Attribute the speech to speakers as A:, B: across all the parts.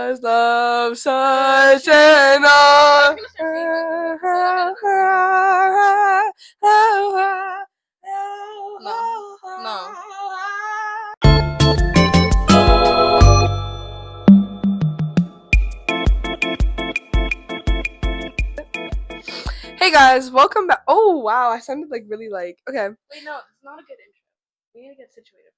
A: Was love such an honor?
B: No.
A: Hey guys, welcome back. Oh wow, I sounded like really like okay.
B: Wait, no, it's not a good intro. We need to get situated.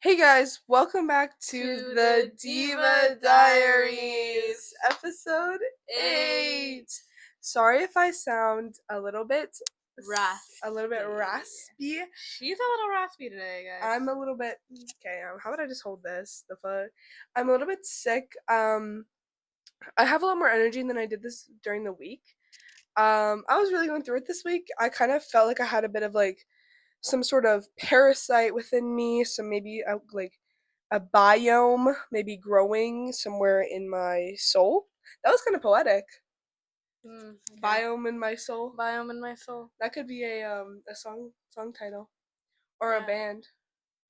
A: Hey guys, welcome back to the Diva Diaries, episode 8. Sorry if I sound a little bit raspy.
B: She's a little raspy today, guys.
A: I'm a little bit okay. How about I just hold this? I'm a little bit sick. I have a lot more energy than I did this during the week. I was really going through it this week. I kind of felt like I had a bit of like some sort of parasite within me, so maybe a biome maybe growing somewhere in my soul. That was kind of poetic.
B: Okay.
A: Biome in my soul.
B: Biome in my soul.
A: That could be a song title, or a band.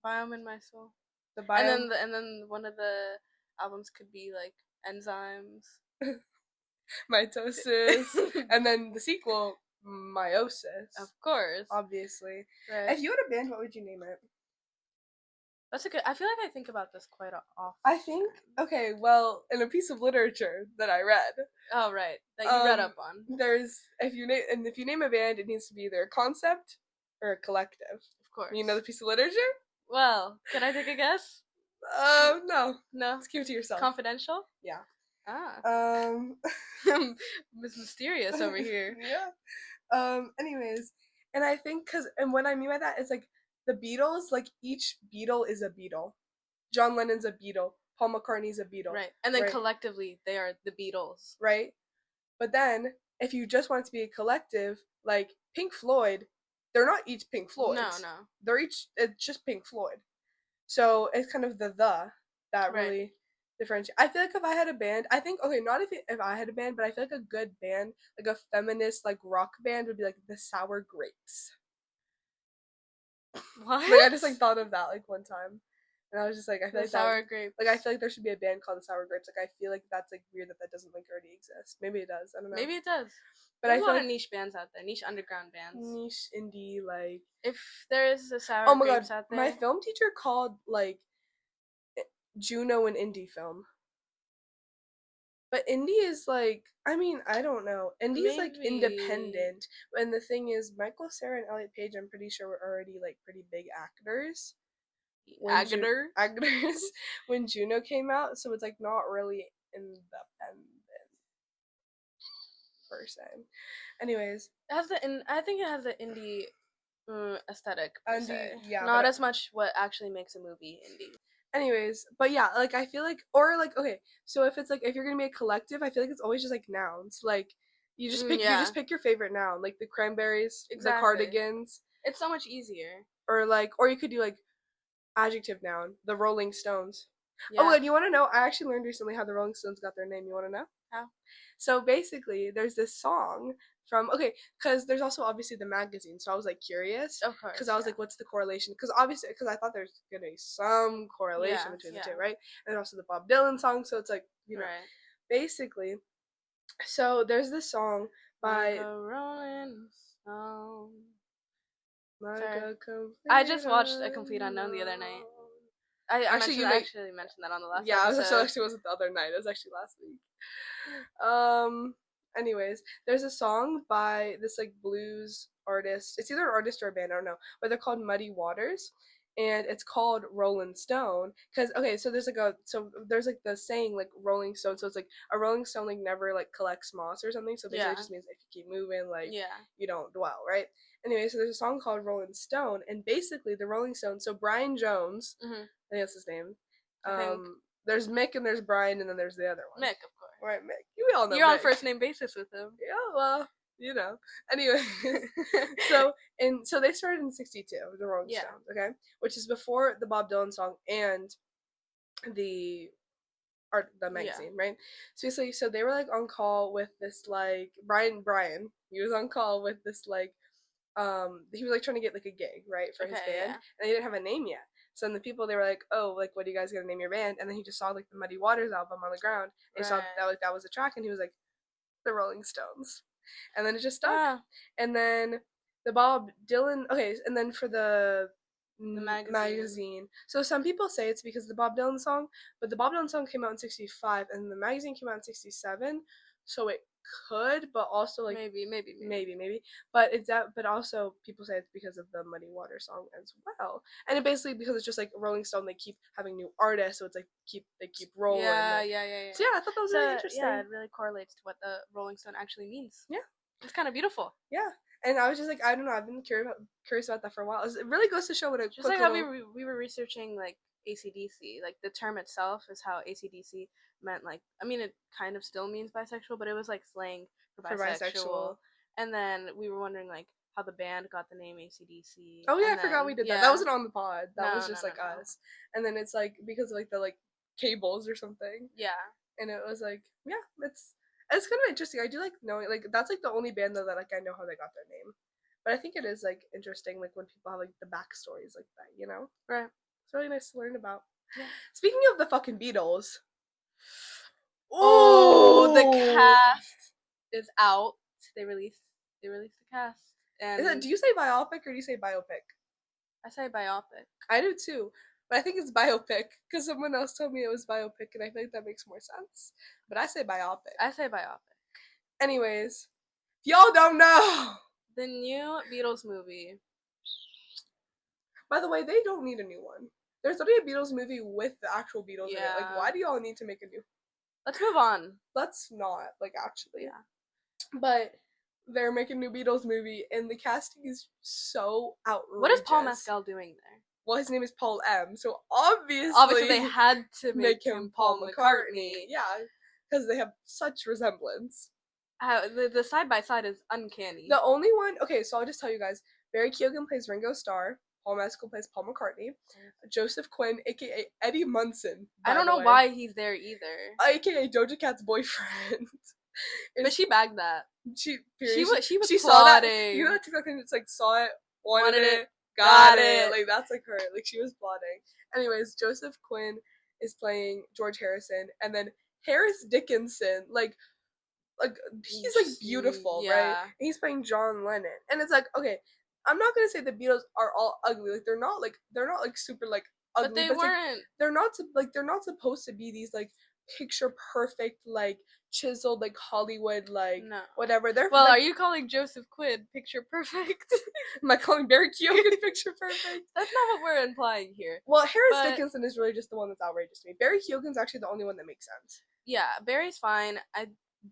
B: Biome in my soul.
A: The biome.
B: And then one of the albums could be like enzymes.
A: Mitosis. And then the sequel, meiosis.
B: Of course.
A: Obviously.
B: Right.
A: If you had a band, what would you name it?
B: That's a good. I feel like I think about this quite often.
A: I think okay. Well, in a piece of literature that I read.
B: Oh right, that you read up on.
A: There's if you name a band, it needs to be either a concept or a collective.
B: Of course.
A: You know the piece of literature?
B: Well, can I take a guess?
A: No.
B: No.
A: Let's keep it to yourself.
B: Confidential?
A: Yeah.
B: Ah. Miss Mysterious over here.
A: Yeah. Anyways, and I think and what I mean by that is like the Beatles, like each Beatle is a Beatle. John Lennon's a Beatle. Paul McCartney's a Beatle.
B: Right. And then collectively they are the Beatles.
A: Right? But then if you just want it to be a collective, like Pink Floyd, they're not each Pink Floyd.
B: No.
A: It's just Pink Floyd. So it's kind of that really differentiates. I feel like if I had a band, I think not if I had a band, but I feel like a good band, like a feminist like rock band would be like the Sour Grapes.
B: What?
A: Like I just like thought of that like one time. And I was just like, I feel like
B: Sour Grapes.
A: Like I feel like there should be a band called the Sour Grapes. Like I feel like that's like weird that doesn't like already exist. Maybe it does. I don't know.
B: Maybe it does.
A: But
B: there's
A: I
B: a lot
A: feel
B: of niche bands out there, niche underground bands,
A: niche indie like.
B: If there is a Sour Grapes out there,
A: my film teacher called like Juno an indie film. But indie is like, I mean, I don't know. Indie is like independent. And the thing is, Michael Cera and Elliot Page, I'm pretty sure were already like pretty big actors. Actors when Juno came out, so it's like not really independent per se. Anyways,
B: I think it has the indie aesthetic per se.
A: Yeah,
B: not as much what actually makes a movie indie.
A: Anyways, but yeah, like I feel like, or like okay, so if it's like if you're gonna be a collective, I feel like it's always just like nouns. Like you just pick your favorite noun, like the Cranberries, the Cardigans.
B: It's so much easier.
A: Or you could do like adjective noun, the Rolling Stones.
B: Yeah.
A: Oh, and you want to know? I actually learned recently how the Rolling Stones got their name. You want to know?
B: How?
A: So basically, there's this song from because there's also obviously the magazine. So I was like curious.
B: Of course.
A: Because I was like, what's the correlation? Because I thought there's gonna be some correlation between the two, right? And also the Bob Dylan song. So it's like basically. So there's this song by
B: like a Rolling Stone.
A: I
B: just watched A Complete Unknown the other night. I actually mentioned that on the last episode.
A: Actually wasn't the other night. It was actually last week. Anyways, there's a song by this like blues artist. It's either an artist or a band, I don't know. But they're called Muddy Waters. And it's called Rolling Stone. Because, so there's like the saying like Rolling Stone. So it's like a Rolling Stone like never like collects moss or something. So basically it just means if you keep moving, like you don't dwell, right? Anyway, so there's a song called Rolling Stone, and basically the Rolling Stones, so Brian Jones, I think that's his name. There's Mick and there's Brian, and then there's the other one.
B: Mick, of course.
A: Right, Mick. We all know
B: You're
A: Mick.
B: on first name basis with him.
A: Yeah, well, you know. Anyway, so they started in '62, the Rolling Stones, okay, which is before the Bob Dylan song and the magazine, right? So basically, so they were like on call with this like Brian. He was on call with this like he was like trying to get like a gig, right, for his band, and they didn't have a name yet. So then the people, they were like, oh, like, what are you guys gonna name your band? And then he just saw like the Muddy Waters album on the ground. And he saw that like that was a track, and he was like, the Rolling Stones. And then it just stuck. And then the Bob Dylan, okay, and then for the magazine. So some people say it's because of the Bob Dylan song, but the Bob Dylan song came out in 65 and the magazine came out in 67. So it could, but also like maybe. But it's that. But also people say it's because of the Muddy Water song as well. And it basically because it's just like Rolling Stone, they keep having new artists, so it's like they keep rolling.
B: Yeah.
A: So yeah, I thought that was really interesting.
B: Yeah, it really correlates to what the Rolling Stone actually means. Yeah, it's kind of beautiful.
A: Yeah. And I was just like, I don't know, I've been curious about that for a while. It really goes to show what a
B: just like how we were researching like AC/DC, like the term itself is how AC/DC meant, like, I mean, it kind of still means bisexual, but it was like slang for bisexual. And then we were wondering like how the band got the name AC/DC.
A: Oh yeah, I forgot we did that. That wasn't on the pod. That was just us. And then it's like because of like the like cables or something. Yeah. And it was like, yeah, it's kind of interesting. I do like knowing, like, that's like the only band though that like I know how they got their name. But I think it is like interesting, like when people have like the backstories like that, you know? Right. It's really nice to learn about. Yeah. Speaking of the fucking Beatles.
B: Oh, the cast is out. They released the cast. And
A: do you say biopic or do you say biopic?
B: I say biopic.
A: I do too. But I think it's biopic because someone else told me it was biopic, and I think that makes more sense. But I say biopic.
B: I say biopic.
A: Anyways, if y'all don't know,
B: the new Beatles movie.
A: By the way, they don't need a new one. There's already a Beatles movie with the actual Beatles in it. Like, why do y'all need to make a new?
B: Let's move on.
A: Let's not, like, actually. Yeah. But they're making a new Beatles movie, and the casting is so outrageous.
B: What is Paul Mescal doing there?
A: Well, his name is Paul M, so obviously
B: they had to make him Paul McCartney.
A: Yeah, because they have such resemblance.
B: The side by side is uncanny.
A: The only one, okay, so I'll just tell you guys. Barry Keoghan plays Ringo Starr. Paul Mescal plays Paul McCartney. Joseph Quinn, aka Eddie Munson.
B: I don't know why he's there either.
A: AKA Doja Cat's boyfriend.
B: But she bagged that.
A: She
B: was
A: saw that. You know that TikTok and it's like saw it, wanted it. Got it. Like, that's like her. Like, she was plotting. Anyways, Joseph Quinn is playing George Harrison, and then Harris Dickinson, like he's like beautiful, right? And he's playing John Lennon, and it's like, okay, I'm not gonna say the Beatles are all ugly. Like, they're not like super like ugly.
B: But they weren't.
A: Like, they're not supposed to be these like picture perfect, like chiseled, like Hollywood, like whatever. They're
B: well, are you calling Joseph Quinn picture perfect?
A: Am I calling Barry Keoghan picture perfect?
B: That's not what we're implying here.
A: Well, Harris Dickinson is really just the one that's outrageous to me. Barry Keoghan's actually the only one that makes sense.
B: Yeah, Barry's fine. I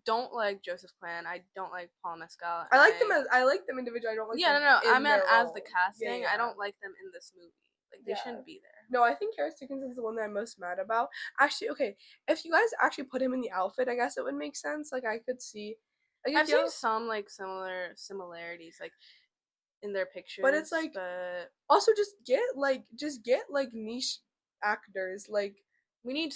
B: don't like Joseph Quinn. I don't like Paul Mescal.
A: I like them individually. I don't like them.
B: No. I meant as the casting. Yeah. I don't like them in this movie. Like, they shouldn't be there.
A: No, I think Harris Dickinson's the one that I'm most mad about. Actually, okay, if you guys actually put him in the outfit, I guess it would make sense. Like, I could see. Like,
B: I've seen some like similarities, like in their pictures.
A: But it's like, also just get like niche actors. Like, we need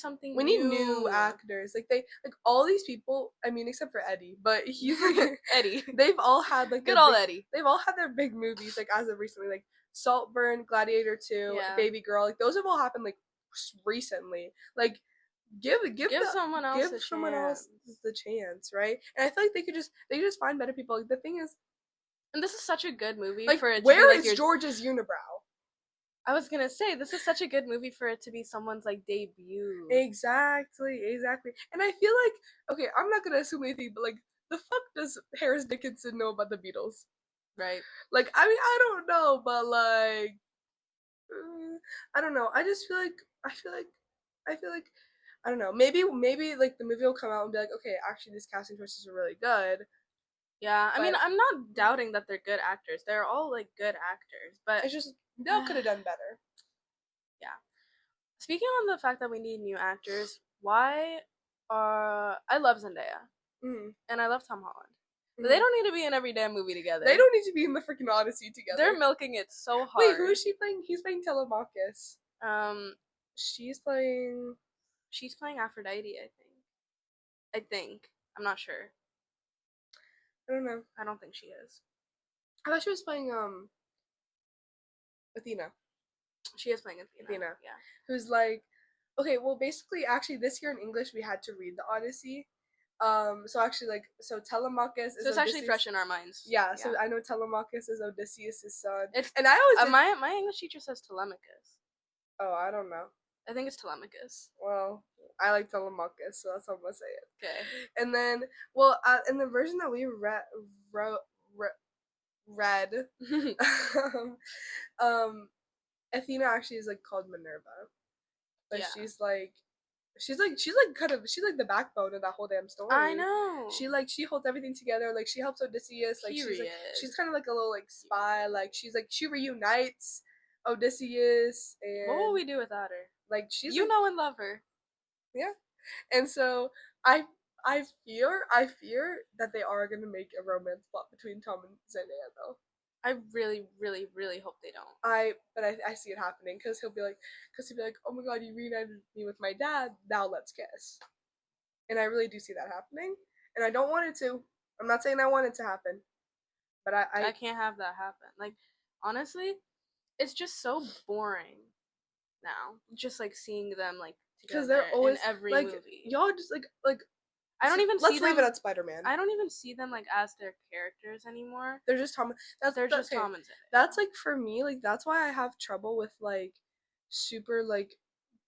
A: new actors. Like, all these people, I mean, except for Eddie, but he's like
B: Eddie.
A: They've all had like
B: Eddie.
A: They've all had their big movies, like, as of recently, like Saltburn, Gladiator 2, Baby Girl. Like, those have all happened like recently. Like, give someone else the chance, right? And I feel like they could just find better people. Like, the thing is,
B: and this is such a good movie
A: like,
B: for it to
A: where
B: be like
A: is George's unibrow?
B: I was gonna say, this is such a good movie for it to be someone's, like, debut.
A: Exactly. And I feel like, okay, I'm not gonna assume anything, but, like, the fuck does Harris Dickinson know about the Beatles?
B: Right.
A: Like, I mean, I don't know, but, like, I don't know. I just feel like, I don't know. Maybe, like, the movie will come out and be like, okay, actually, these casting choices are really good.
B: Yeah, I mean, I'm not doubting that they're good actors. They're all, like, good actors, but
A: it's just, they all could have done better.
B: Yeah. Speaking on the fact that we need new actors, I love Zendaya. And I love Tom Holland. But they don't need to be in every damn movie together.
A: They don't need to be in the freaking Odyssey together.
B: They're milking it so hard.
A: Wait, who is she playing? He's playing Telemachus. She's playing
B: Aphrodite, I think. I'm not sure.
A: I don't know.
B: I don't think she is.
A: I thought she was playing Athena.
B: She is playing
A: Athena.
B: Yeah.
A: Who's like, okay, well, basically, actually, this year in English we had to read the Odyssey. So actually, like, so Telemachus is
B: so it's actually
A: Odysseus.
B: fresh in our minds.
A: Yeah, so I know Telemachus is Odysseus' son.
B: It's,
A: and I always
B: my English teacher says Telemachus.
A: Oh, I don't know.
B: I think it's Telemachus.
A: Well, I like Telemachus, so that's how I'm gonna say it.
B: Okay.
A: And then, well, in the version that we read, um, Athena actually is like called Minerva, but
B: Yeah.
A: she's like the backbone of that whole damn story.
B: I know.
A: She holds everything together. Like, she helps Odysseus. Like, she's kind of like a little like spy. Like, she reunites Odysseus. And
B: what will we do without her?
A: Like, she's
B: know and love her.
A: Yeah, and so I fear that they are gonna make a romance plot between Tom and Zendaya though.
B: I really, really, really hope they don't.
A: But I see it happening because he'll be like, oh my god, you reunited me with my dad. Now let's kiss. And I really do see that happening, and I don't want it to. I'm not saying I want it to happen, but I
B: can't have that happen. Like, honestly, it's just so boring now. Just like seeing them like together, because they're always in every
A: like,
B: movie.
A: Y'all just like
B: I don't even see them.
A: Let's leave it at Spider-Man.
B: I don't even see them like as their characters anymore.
A: They're just Tom.
B: They're just Tom and Zendaya.
A: That's like, for me, like, that's why I have trouble with like super like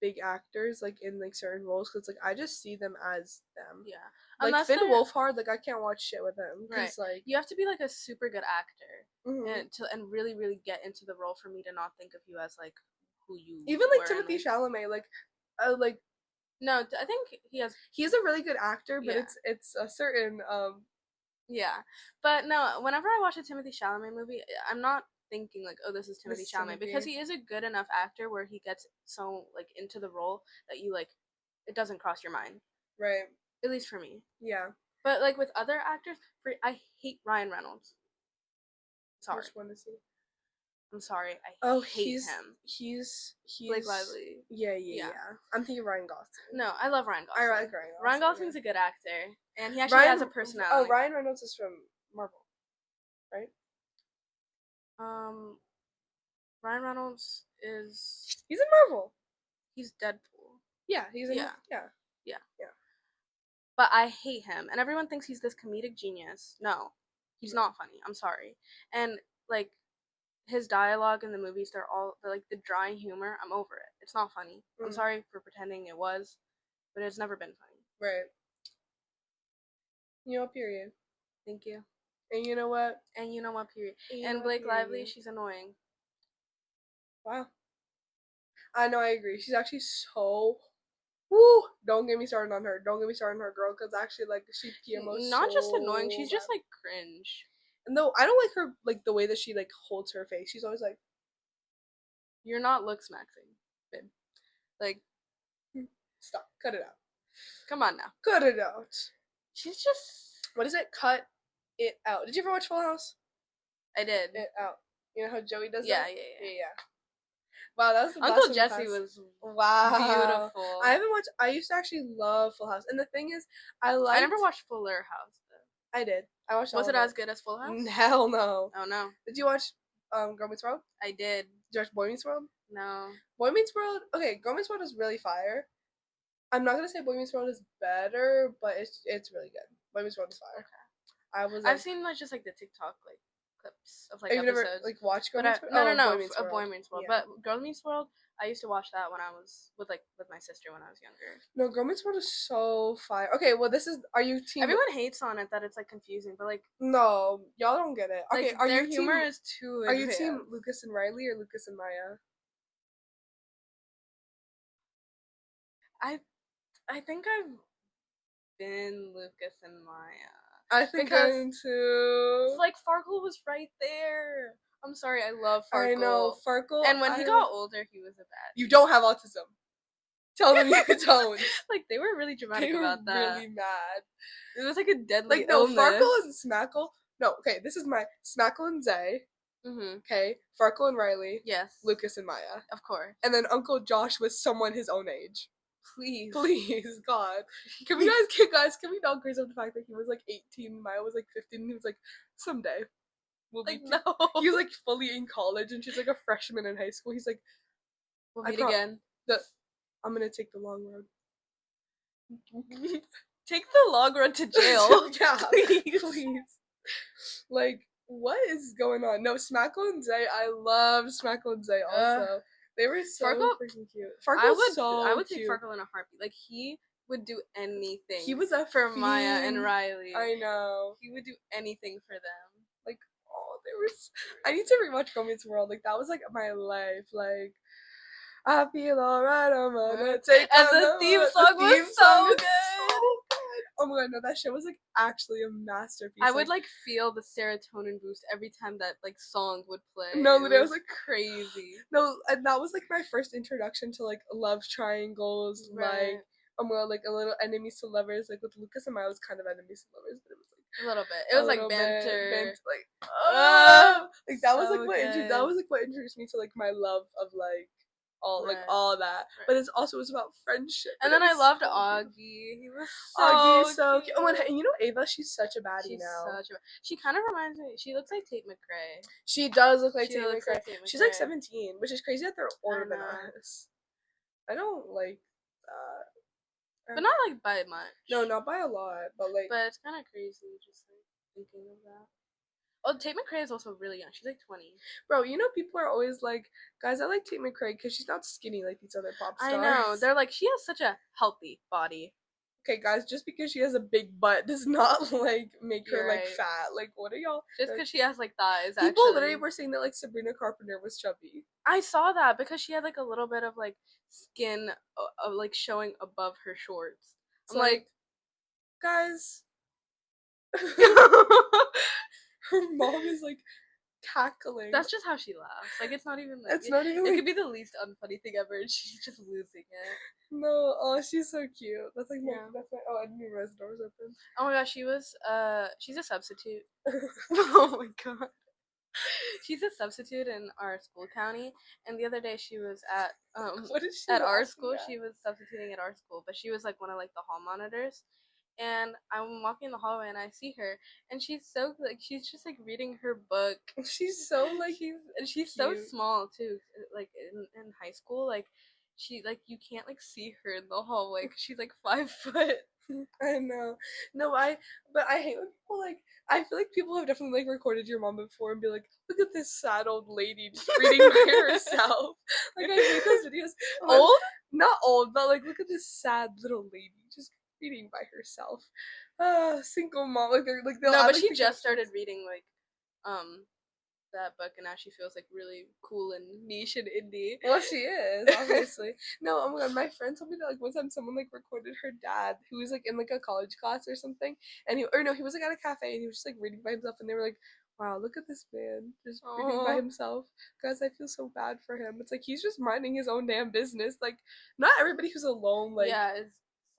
A: big actors like in like certain roles, because like I just see them as them.
B: Yeah.
A: Like,
B: unless
A: Finn Wolfhard, like I can't watch shit with him.
B: Right.
A: Like,
B: you have to be like a super good actor and really really get into the role for me to not think of you as like who you.
A: Even like Timothée Chalamet, like
B: no, I think
A: he's a really good actor, but it's a certain
B: yeah. But no, whenever I watch a Timothée Chalamet movie, I'm not thinking like, oh, this is Timothée Chalamet, because he is a good enough actor where he gets so like into the role that you like it doesn't cross your mind.
A: Right.
B: At least for me.
A: Yeah.
B: But like with other actors, I hate Ryan Reynolds. Sorry.
A: Which one is he?
B: I'm sorry. I hate him.
A: He's
B: Blake Lively.
A: Yeah. I'm thinking Ryan Gosling.
B: No, I love Ryan Gosling.
A: I like Ryan Gosling.
B: Ryan Gosling's a good actor, and he actually has a personality.
A: Oh, Ryan Reynolds is from Marvel, right?
B: Ryan Reynolds is.
A: He's in Marvel.
B: He's Deadpool.
A: Yeah, he's in.
B: Yeah. But I hate him, and everyone thinks he's this comedic genius. No, he's not funny. I'm sorry. And like his dialogue in the movies, they're like the dry humor. I'm over it. It's not funny. I'm sorry for pretending it was, but it's never been funny.
A: Right. You know, period.
B: Thank you.
A: And you know what?
B: And you know what, period. And Blake Lively, she's annoying.
A: Wow. I know, I agree. She's actually so. Woo! Don't get me started on her. Don't get me started on her, girl, because actually, like, she PMOs
B: not so just annoying, she's just, like, cringe.
A: No, I don't like her, like, the way that she, like, holds her face. She's always like,
B: you're not looks maxing, babe. Like,
A: stop. Cut it out.
B: Come on now.
A: Cut it out.
B: She's just...
A: What is it? Cut it out. Did you ever watch Full House?
B: I did.
A: It out. You know how Joey does
B: that?
A: Yeah. Wow, that was the best.
B: Uncle Jesse was beautiful.
A: I haven't watched. I used to actually love Full House, and the thing is, I never
B: watched Fuller House though.
A: I did. I watched.
B: Was it as good as Full House?
A: Hell no.
B: Oh no.
A: Did you watch Girl Meets World?
B: I did.
A: Did you watch Boy Meets World?
B: No.
A: Boy Meets World. Okay, Girl Meets World is really fire. I'm not gonna say Boy Meets World is better, but it's really good. Boy Meets World is fire. Okay. I've seen
B: like just like the TikTok like clips of like episodes.
A: You've never like watched Girl Meets World?
B: No. Boy Meets World. Yeah. But Girl Meets World, I used to watch that when I was with my sister when I was younger.
A: No, Girl Meets World is so fire. Okay, well are you team?
B: Everyone hates on it that it's like confusing, but like
A: no, y'all don't get it. Okay,
B: like, their humor is too.
A: Are you team Lucas and Riley or Lucas and Maya?
B: I think I've been Lucas and Maya.
A: I think I am too.
B: It's like Fartkle was right there. I'm sorry, I love Fartkle.
A: I know, Fartkle.
B: And when he got older, he was a bad.
A: You don't have autism. Tell them you don't.
B: Like, they were really dramatic about that. They were
A: really mad.
B: It was like a deadly illness.
A: Fartkle and Smackle. No, okay, this is my Smackle and Zay.
B: Mm-hmm.
A: Okay, Fartkle and Riley.
B: Yes.
A: Lucas and Maya.
B: Of course.
A: And then Uncle Josh was someone his own age.
B: Please,
A: God. Can we not grace up the fact that he was like 18, Maya was like 15, and he was like, someday.
B: No.
A: He was like fully in college, and she's like a freshman in high school. He's like,
B: We'll meet again.
A: I'm gonna take the long road.
B: Take the long road to jail.
A: Yeah, please. Like, what is going on? No, Smackle and Zay. I love Smackle and Zay also. They were so freaking cute.
B: I would take Fartkle in a heartbeat. Like, he would do anything.
A: He was
B: for Maya and Riley.
A: I know.
B: He would do anything for them.
A: Like, oh, they were. I need to rewatch Girl Meets World. Like, that was like my life. Like, I feel alright. I'm gonna take.
B: And the theme song was so good.
A: Oh my god, no, that show was like actually a masterpiece.
B: I would like feel the serotonin boost every time that like song would play.
A: No, it was like
B: crazy.
A: No, and that was like my first introduction to like love triangles,
B: right.
A: like a little enemies to lovers. Like with Lucas and Maya was kind of enemies to lovers, but it was like
B: a little bit. It was like banter.
A: Like that was like what introduced me to like my love of like all that. Right. But it also was about friendship.
B: And then I loved Augie. He was so cute.
A: Oh, and you know Ava, she's such a baddie now.
B: She kind of reminds me. She looks like Tate McRae.
A: She does look like Tate McRae. She's like 17, which is crazy that they're older than us. I don't like that.
B: But not like by much.
A: No, not by a lot, but like.
B: But it's kind of crazy just like thinking of that. Oh, Tate McRae is also really young. She's like 20.
A: Bro, you know people are always like, guys, I like Tate McRae because she's not skinny like these other pop stars.
B: I know. They're like, she has such a healthy body.
A: Okay, guys, just because she has a big butt does not like make her like fat. Like, what are y'all?
B: Just because she has like thighs.
A: People literally were saying that like Sabrina Carpenter was chubby.
B: I saw that because she had like a little bit of like skin, like showing above her shorts.
A: I'm like, guys. Her mom is like cackling.
B: That's just how she laughs. Like it's not even like
A: it
B: could be the least unfunny thing ever, and she's just losing it.
A: No, oh, she's so cute. That's like that's my. Oh, I didn't even realize the door was open.
B: Oh my gosh, she's a substitute. Oh my god, she's a substitute in our school county. And the other day she was at
A: what is she
B: at our school. She was substituting at our school, but she was like one of like the hall monitors. And I'm walking in the hallway and I see her, and she's so like she's just like reading her book.
A: She's so like
B: she's so small too. Like in high school, like she like you can't like see her in the hallway because she's like 5 foot.
A: I know. No, I hate when people like. I feel like people have definitely like recorded your mom before and be like, "Look at this sad old lady just reading by herself." Like I hate those videos.
B: Old?
A: Not old, but like look at this sad little lady just reading by herself. Single mom. Like they're like
B: no, but she just started reading like that book, and now she feels like really cool and niche and indie.
A: Well, she is obviously. No, oh my god, my friend told me that like one time someone like recorded her dad, who was like in like a college class or something, and he was like at a cafe and he was just like reading by himself, and they were like, "Wow, look at this man just reading by himself." Guys, I feel so bad for him. It's like he's just minding his own damn business. Like, not everybody who's alone like
B: is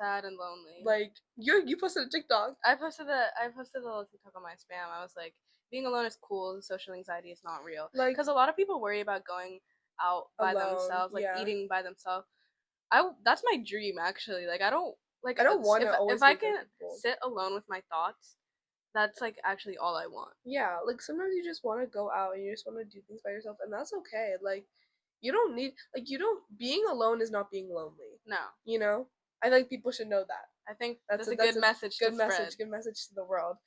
B: sad and lonely.
A: Like you posted a TikTok.
B: I posted a little TikTok on my spam. I was like, being alone is cool, and social anxiety is not real. Like, because a lot of people worry about going out by themselves, like eating by themselves. That's my dream actually. Like I don't want to if I can sit alone with my thoughts. That's like actually all I want.
A: Yeah, like sometimes you just want to go out and you just want to do things by yourself, and that's okay. Like you don't need being alone is not being lonely.
B: No,
A: you know. I think people should know that.
B: I think that's a good message. Good
A: message to the world.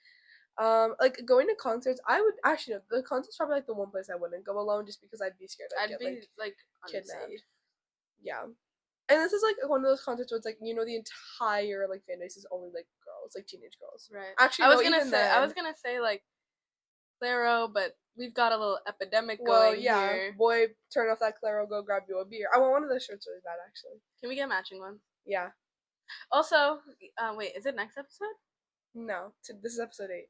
A: Like going to concerts, I would actually no, the concert's probably like the one place I wouldn't go alone just because I'd be scared I'd get like kidnapped. Yeah, and this is like one of those concerts where it's like the entire like fan base is only like girls, like teenage girls.
B: Right.
A: Actually,
B: I was gonna say like Claro, but we've got a little epidemic going here.
A: Boy, turn off that Claro, go grab you a beer. I want one of those shirts really bad actually.
B: Can we get matching ones?
A: Yeah.
B: Also, wait, is it next episode?
A: No, this is episode 8.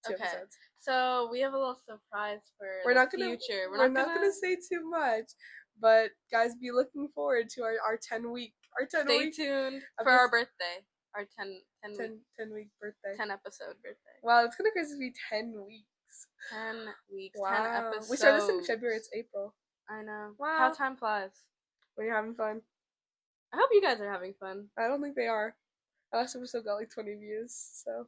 A: 2 episodes.
B: So we have a little surprise for
A: the
B: future.
A: We're not gonna say too much, but guys, be looking forward to our 10-week.
B: Stay tuned for our birthday. Our
A: 10-week birthday.
B: 10 episode birthday.
A: Wow, it's gonna crazy to be 10 weeks.
B: 10 weeks.
A: Wow.
B: 10 episodes.
A: We started this in February. It's April.
B: I know.
A: Wow.
B: How time flies.
A: When you're having fun.
B: I hope you guys are having fun.
A: I don't think they are. Our last episode got like 20 views, so.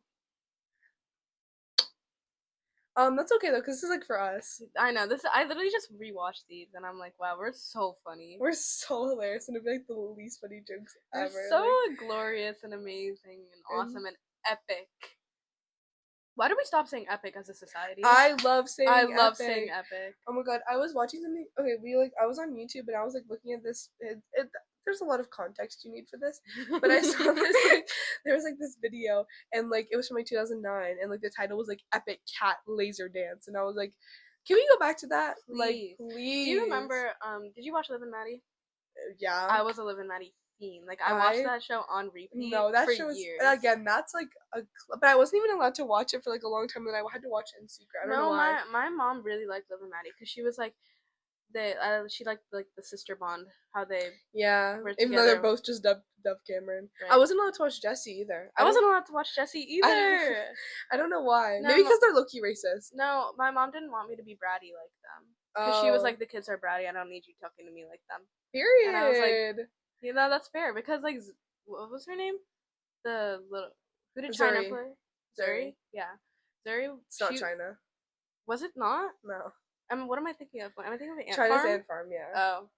A: That's okay though, because this is like for us.
B: I know this. I literally just rewatched these, and I'm like, wow, we're so funny.
A: We're so hilarious, and it'd be like the least funny jokes
B: We're
A: ever.
B: so
A: like,
B: glorious and amazing and awesome and epic. Why did we stop saying epic as a society?
A: I love saying
B: I
A: epic.
B: love saying epic.
A: Oh my god, I was watching something. Okay, I was on YouTube and I was like looking at this. There's a lot of context you need for this, but I saw this like there was like this video and like it was from like 2009 and like the title was like Epic Cat Laser Dance and I was like, can we go back to that?
B: Please.
A: Like, please.
B: Do you remember? Did you watch Liv and Maddie?
A: Yeah.
B: I was a Liv and Maddie fiend. Like I watched that show on repeat. No, that show was years.
A: Again. That's like but I wasn't even allowed to watch it for like a long time. And I had to watch it in secret. I don't know why.
B: my mom really liked Liv and Maddie because she was like she liked like the sister bond, how they
A: were together. Even though they're both just Dove Cameron. Right. I wasn't allowed to watch Jessie either.
B: I wasn't allowed to watch Jessie either.
A: I don't know why. No, maybe because they're low-key racist.
B: No, my mom didn't want me to be bratty like them. Because she was like, the kids are bratty, I don't need you talking to me like them.
A: Period.
B: And I was like, you know, that's fair. Because like, what was her name? The little, who did China play? Zuri? Yeah. Zuri.
A: It's not China.
B: Was it not?
A: No.
B: What am I thinking of? Am I thinking of Ant
A: China's
B: Farm?
A: Ant Farm, yeah.
B: Oh.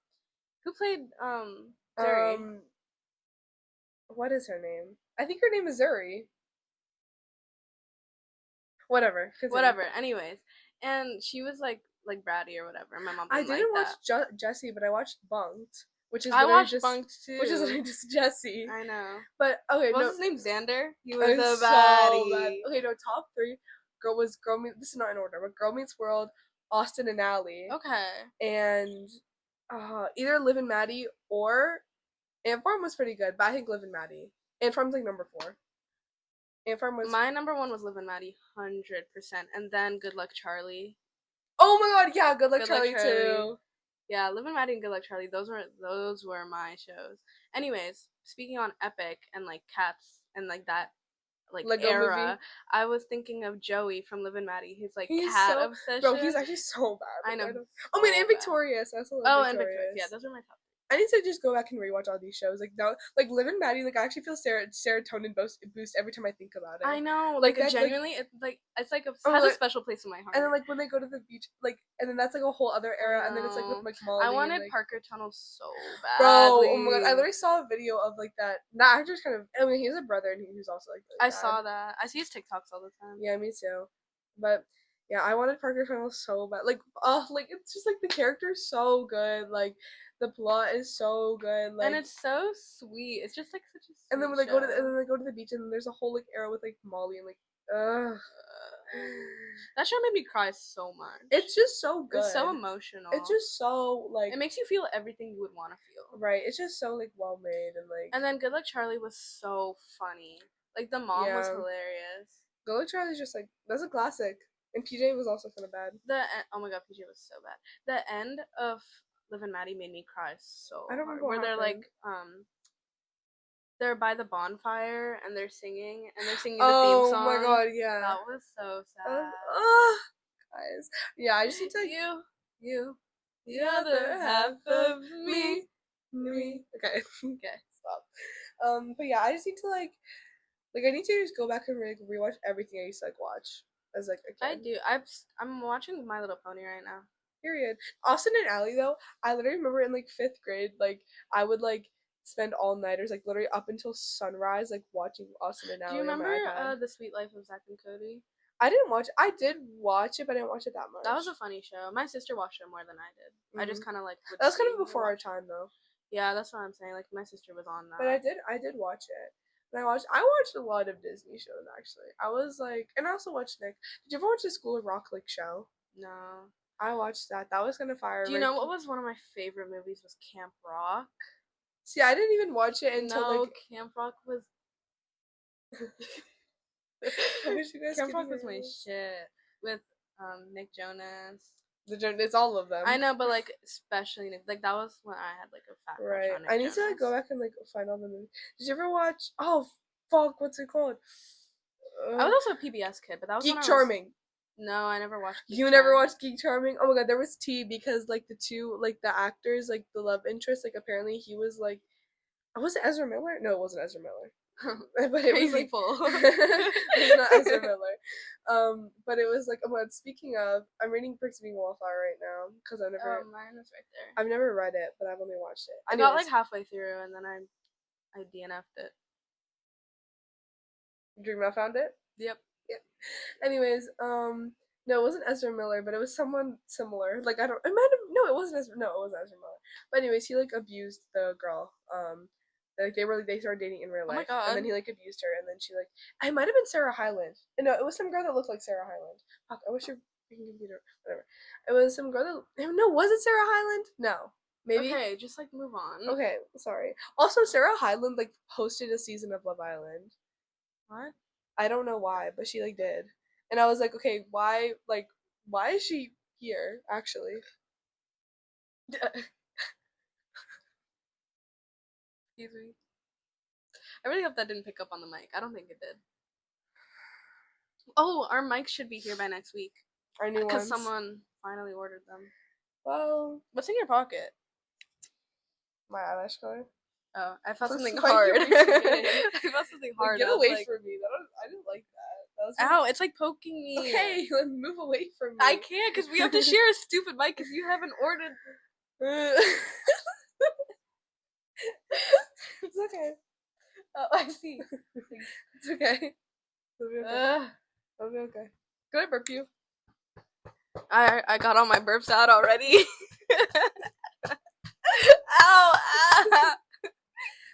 B: Who played Zuri?
A: What is her name? I think her name is Zuri. Whatever.
B: Whatever. Anyways, and she was like bratty or whatever. My mom. Didn't I didn't
A: watch Jessie, but I watched Bunked, which is
B: I watched Bunked too,
A: which is literally just Jessie.
B: I know.
A: But okay,
B: what was his name? Xander. He was a baddie.
A: So bad. Okay, no, top 3. Girl Meets. This is not in order, but Girl Meets World, Austin and Ally.
B: Okay.
A: And either Liv and Maddie or Ant Farm was pretty good, but I think Liv and Maddie. Ant Farm's like number 4. Ant Farm was
B: my number 1 was Liv and Maddie, 100%, and then Good Luck Charlie.
A: Oh my god, yeah, Good Luck Charlie too.
B: Yeah, Liv and Maddie and Good Luck Charlie. Those were my shows. Anyways, speaking on epic and like cats and like that like Lego era, movie. I was thinking of Joey from Liv and Maddie. He's like cat obsession.
A: Bro, he's actually so bad.
B: I know.
A: I mean, and Victorious. I also love Victorious.
B: And Victorious. Yeah, those are my top.
A: I need to just go back and rewatch all these shows. Like now, like Liv and Maddie, like I actually feel serotonin boost every time I think about it.
B: I know, like that, genuinely, like, it's like has a special place in my heart.
A: And then like when they go to the beach, like, and then that's like a whole other era. And then it's like with Molly.
B: I wanted Parker Tunnel so bad.
A: Bro, oh my god, I literally saw a video of like that. That actor's kind of. I mean, he has a brother, and he's also like. Really
B: I saw that. I see his TikToks all the time.
A: Yeah, me too. But yeah, I wanted Parker Tunnel so bad. Like, like it's just like the character's so good. Like. The plot is so good, like,
B: and it's so sweet. It's just like such a sweet
A: and then when they go to the beach, and there's a whole like era with like Molly and like,
B: that show made me cry so much.
A: It's just so good.
B: It's so emotional.
A: It's just so like
B: it makes you feel everything you would want to feel.
A: Right. It's just so like well made and like.
B: And then Good Luck Charlie was so funny. Like the mom was hilarious.
A: Good Luck Charlie's just like that's a classic, and PJ was also kind of bad.
B: Oh my god, PJ was so bad. The end of Liv and Maddie made me cry so
A: I don't remember
B: hard. Where they're like they're by the bonfire and they're singing the theme song.
A: Oh my god, yeah.
B: That was so sad.
A: Guys. Yeah, I just need to
B: you the other half of me.
A: Okay. Stop. But yeah, I just need to like I need to just go back and like rewatch everything I used to like watch as like a kid.
B: I do. I'm watching My Little Pony right now.
A: Period. Austin and Ally though, I literally remember in like 5th grade, like I would like spend all nighters, like literally up until sunrise, like watching Austin and Ally.
B: Do you remember The Sweet Life of Zack and Cody?
A: I did watch it, but I didn't watch it that much.
B: That was a funny show. My sister watched it more than I did. Mm-hmm. I just kind of like.
A: That was kind of before our time though.
B: Yeah, that's what I'm saying. Like my sister was on that.
A: But I did watch it. And I watched a lot of Disney shows actually. I was like, and I also watched Nick. Did you ever watch the School of Rock like show?
B: No.
A: I watched that. That was kind of fire.
B: Do you know what was one of my favorite movies was Camp Rock?
A: See, I didn't even watch it until like
B: Camp Rock was.
A: Camp
B: Rock was my shit with Nick Jonas.
A: It's all of them.
B: I know, but like especially Nick. Like that was when I had like a fat crush on Nick
A: I need to like, go back and like find all the movies. Did you ever watch? Oh fuck, what's it called?
B: I was also a PBS kid, but that was
A: Geek Charming.
B: No, I never watched Geek
A: Charming. Never watched Geek Charming? Oh my god, there was tea because like the two like the actors, like the love interest, like apparently he was like Was it Ezra Miller? No, it wasn't Ezra Miller. But it was
B: Crazy
A: like
B: pull.
A: it's not Ezra Miller. But it was like, well, speaking of, I'm reading Perks of Being a Wallflower right now because
B: Mine was right there.
A: I've never read it, but I've only watched it.
B: I got like halfway through and then I DNF'd it.
A: Dream I found it.
B: Yep.
A: Anyways, no, it wasn't Ezra Miller, but it was someone similar. Like I don't, it might have. No, it wasn't Ezra. No, it wasn't Ezra Miller. But anyways, he like abused the girl. Like they started dating in real
B: Oh my
A: life,
B: God.
A: and then he like abused her, and then she like, I might have been Sarah Hyland. No, it was some girl that looked like Sarah Hyland. Fuck, I wish your computer, whatever. It was some girl that, no, was it Sarah Hyland? No. Maybe.
B: Okay, just like move on.
A: Okay, sorry. Also, Sarah Hyland like hosted a season of Love Island.
B: What?
A: I don't know why, but she like did. And I was like, okay, why is she here actually?
B: Excuse me. I really hope that didn't pick up on the mic. I don't think it did. Oh, our mics should be here by next week.
A: Our new ones.
B: Because someone finally ordered them.
A: Well,
B: what's in your pocket?
A: My eyelash color.
B: Oh, I felt something hard. I felt something hard.
A: Like, get away from me. I didn't like that. That
B: ow, it's like poking me.
A: Okay, move away from me.
B: I can't because we have to share a stupid mic because you haven't ordered.
A: It's okay.
B: Oh, I see.
A: It's okay. It'll be okay. It'll be okay. Could I burp you?
B: I got all my burps out already. Ow! Ah.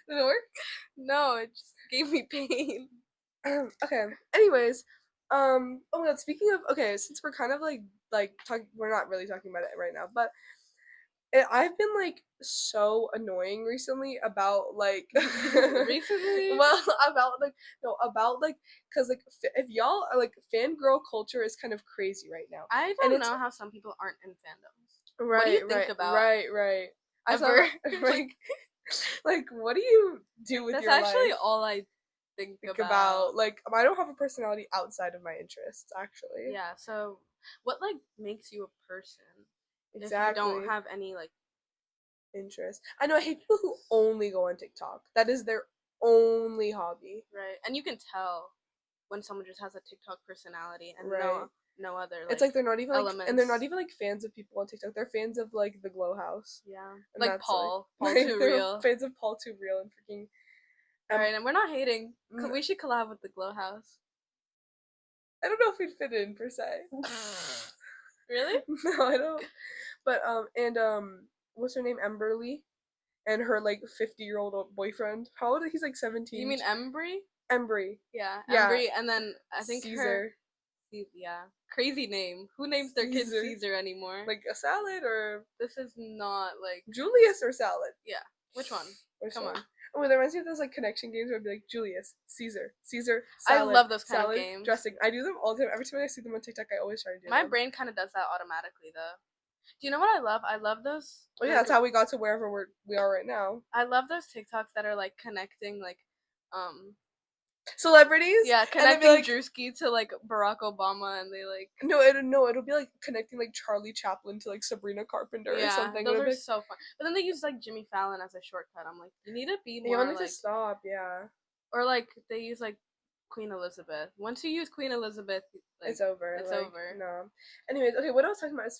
A: Did it work?
B: No, it just gave me pain.
A: Okay. Anyways, oh my god. Speaking of, okay, since we're kind of we're not really talking about it right now, but I've been like so annoying recently about like
B: recently.
A: Well, about because like if y'all are like fangirl culture is kind of crazy right now.
B: I don't know how some people aren't in fandoms.
A: Right.
B: What do you think about?
A: Right.
B: Ever
A: like what do you do with
B: That's
A: your life?
B: That's actually all I think about.
A: Like I don't have a personality outside of my interests actually.
B: Yeah. So what like makes you a person?
A: Exactly.
B: If you don't have any like
A: interest. I know I hate people who only go on TikTok. That is their only hobby.
B: Right. And you can tell when someone just has a TikTok personality and no other like,
A: it's like they're not even
B: elements.
A: like, and they're not even like fans of people on TikTok. They're fans of like the Glow House.
B: Yeah.
A: And
B: like Paul Too Real.
A: Fans of Paul Too Real and freaking
B: Alright, and we're not hating. We should collab with the Glow House.
A: I don't know if we'd fit in per se.
B: Really?
A: No, I don't. But what's her name? Emberly, and her like 50-year-old boyfriend. How old? He's like 17.
B: You mean Embry?
A: Embry.
B: Yeah, Embry, and then I think
A: Caesar.
B: Yeah, crazy name. Who names their kids Caesar anymore?
A: Like a salad or?
B: This is not like
A: Julius or salad.
B: Yeah, which one? Come on.
A: Oh, that reminds me of those like connection games where I'd be like Julius, Caesar, salad.
B: I love those kind
A: salad,
B: of games.
A: Dressing. I do them all the time. Every time I see them on TikTok, I always try to do them.
B: My brain kind of does that automatically though. Do you know what I love? I love those.
A: Oh yeah, that's how we got to wherever we are right now.
B: I love those TikToks that are like connecting like
A: celebrities.
B: Yeah, connecting like, Drewski to like Barack Obama, and they like
A: it'll be like connecting like Charlie Chaplin to like Sabrina Carpenter or something.
B: Those are so fun. But then they use like Jimmy Fallon as a shortcut. I'm like, you need to be more.
A: You need to stop, yeah.
B: Or like they use like Queen Elizabeth. Once you use Queen Elizabeth, like,
A: it's over.
B: It's over.
A: No. Anyways, okay, what I was talking about is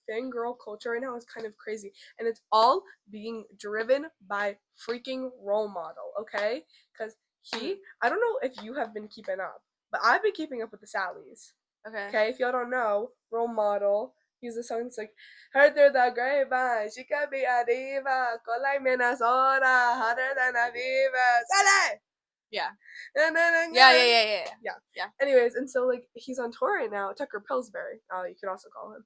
A: fangirl culture right now is kind of crazy, and it's all being driven by freaking role model. Okay, because I don't know if you have been keeping up, but I've been keeping up with the Sallys. Okay, if y'all don't know, role model. He's the song that's like, heard through the grapevine, she could be a diva, go like Minnesota, hotter than a diva. Sally!
B: Yeah.
A: Yeah. Anyways, and so like he's on tour right now. Tucker Pillsbury, you could also call him.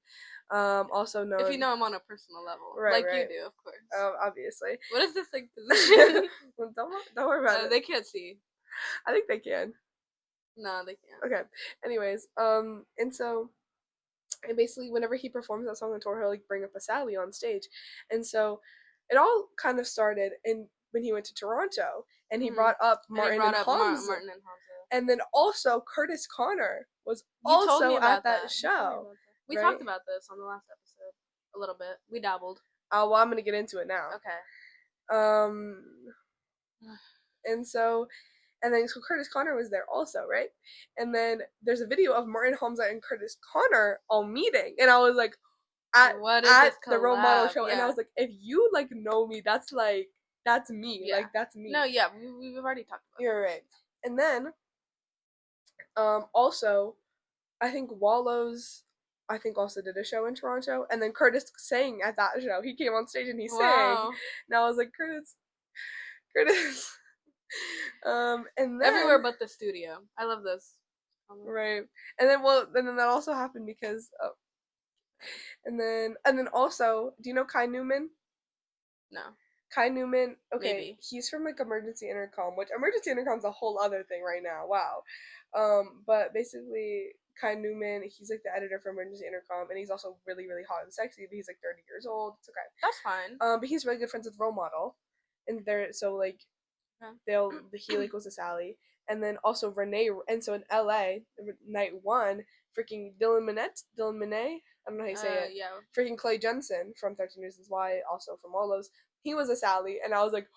A: Also known
B: if you know him on a personal level, you do, of course.
A: Obviously.
B: What is this like position?
A: Well, don't worry about it.
B: They can't see.
A: I think they can.
B: No, they can't.
A: Okay. Anyways, and so, and basically, whenever he performs that song on tour, he'll like bring up a Sally on stage, and so, it all kind of started when he went to Toronto, and he brought up Martin and Hamza. And then also Curtis Connor was also at that show.
B: We talked about this on the last episode a little bit. We dabbled.
A: Oh, well, I'm gonna get into it now.
B: Okay.
A: And so Curtis Connor was there also, right? And then there's a video of Martin Hamza and Curtis Connor all meeting, and I was like,
B: what is
A: at
B: this
A: the role model show,
B: yeah.
A: and I was like, if you like know me, that's like that's me,
B: yeah.
A: like that's me.
B: No, yeah, we've already talked about.
A: You're right. And then, also, I think Wallows, I think also did a show in Toronto, and then Curtis sang at that show. He came on stage and he sang, and I was like, Curtis. And then
B: everywhere but the studio. I love this.
A: Right, and then that also happened because, and then also, do you know Kai Newman?
B: No.
A: Kai Newman, okay,
B: Maybe.
A: He's from like Emergency Intercom, which Emergency Intercom's a whole other thing right now. Wow. But basically Kai Newman, he's like the editor for Emergency Intercom, and he's also really, really hot and sexy, but he's like 30 years old. It's okay.
B: That's fine.
A: But he's really good friends with Role Model. And they're so like he like was a Sally. And then also Renee, and so in LA, night one, freaking Dylan Minnette, I don't know how you say it.
B: Yeah.
A: Freaking Clay Jensen from 13 Reasons Why, also from all those. He was a Sally, and I was like,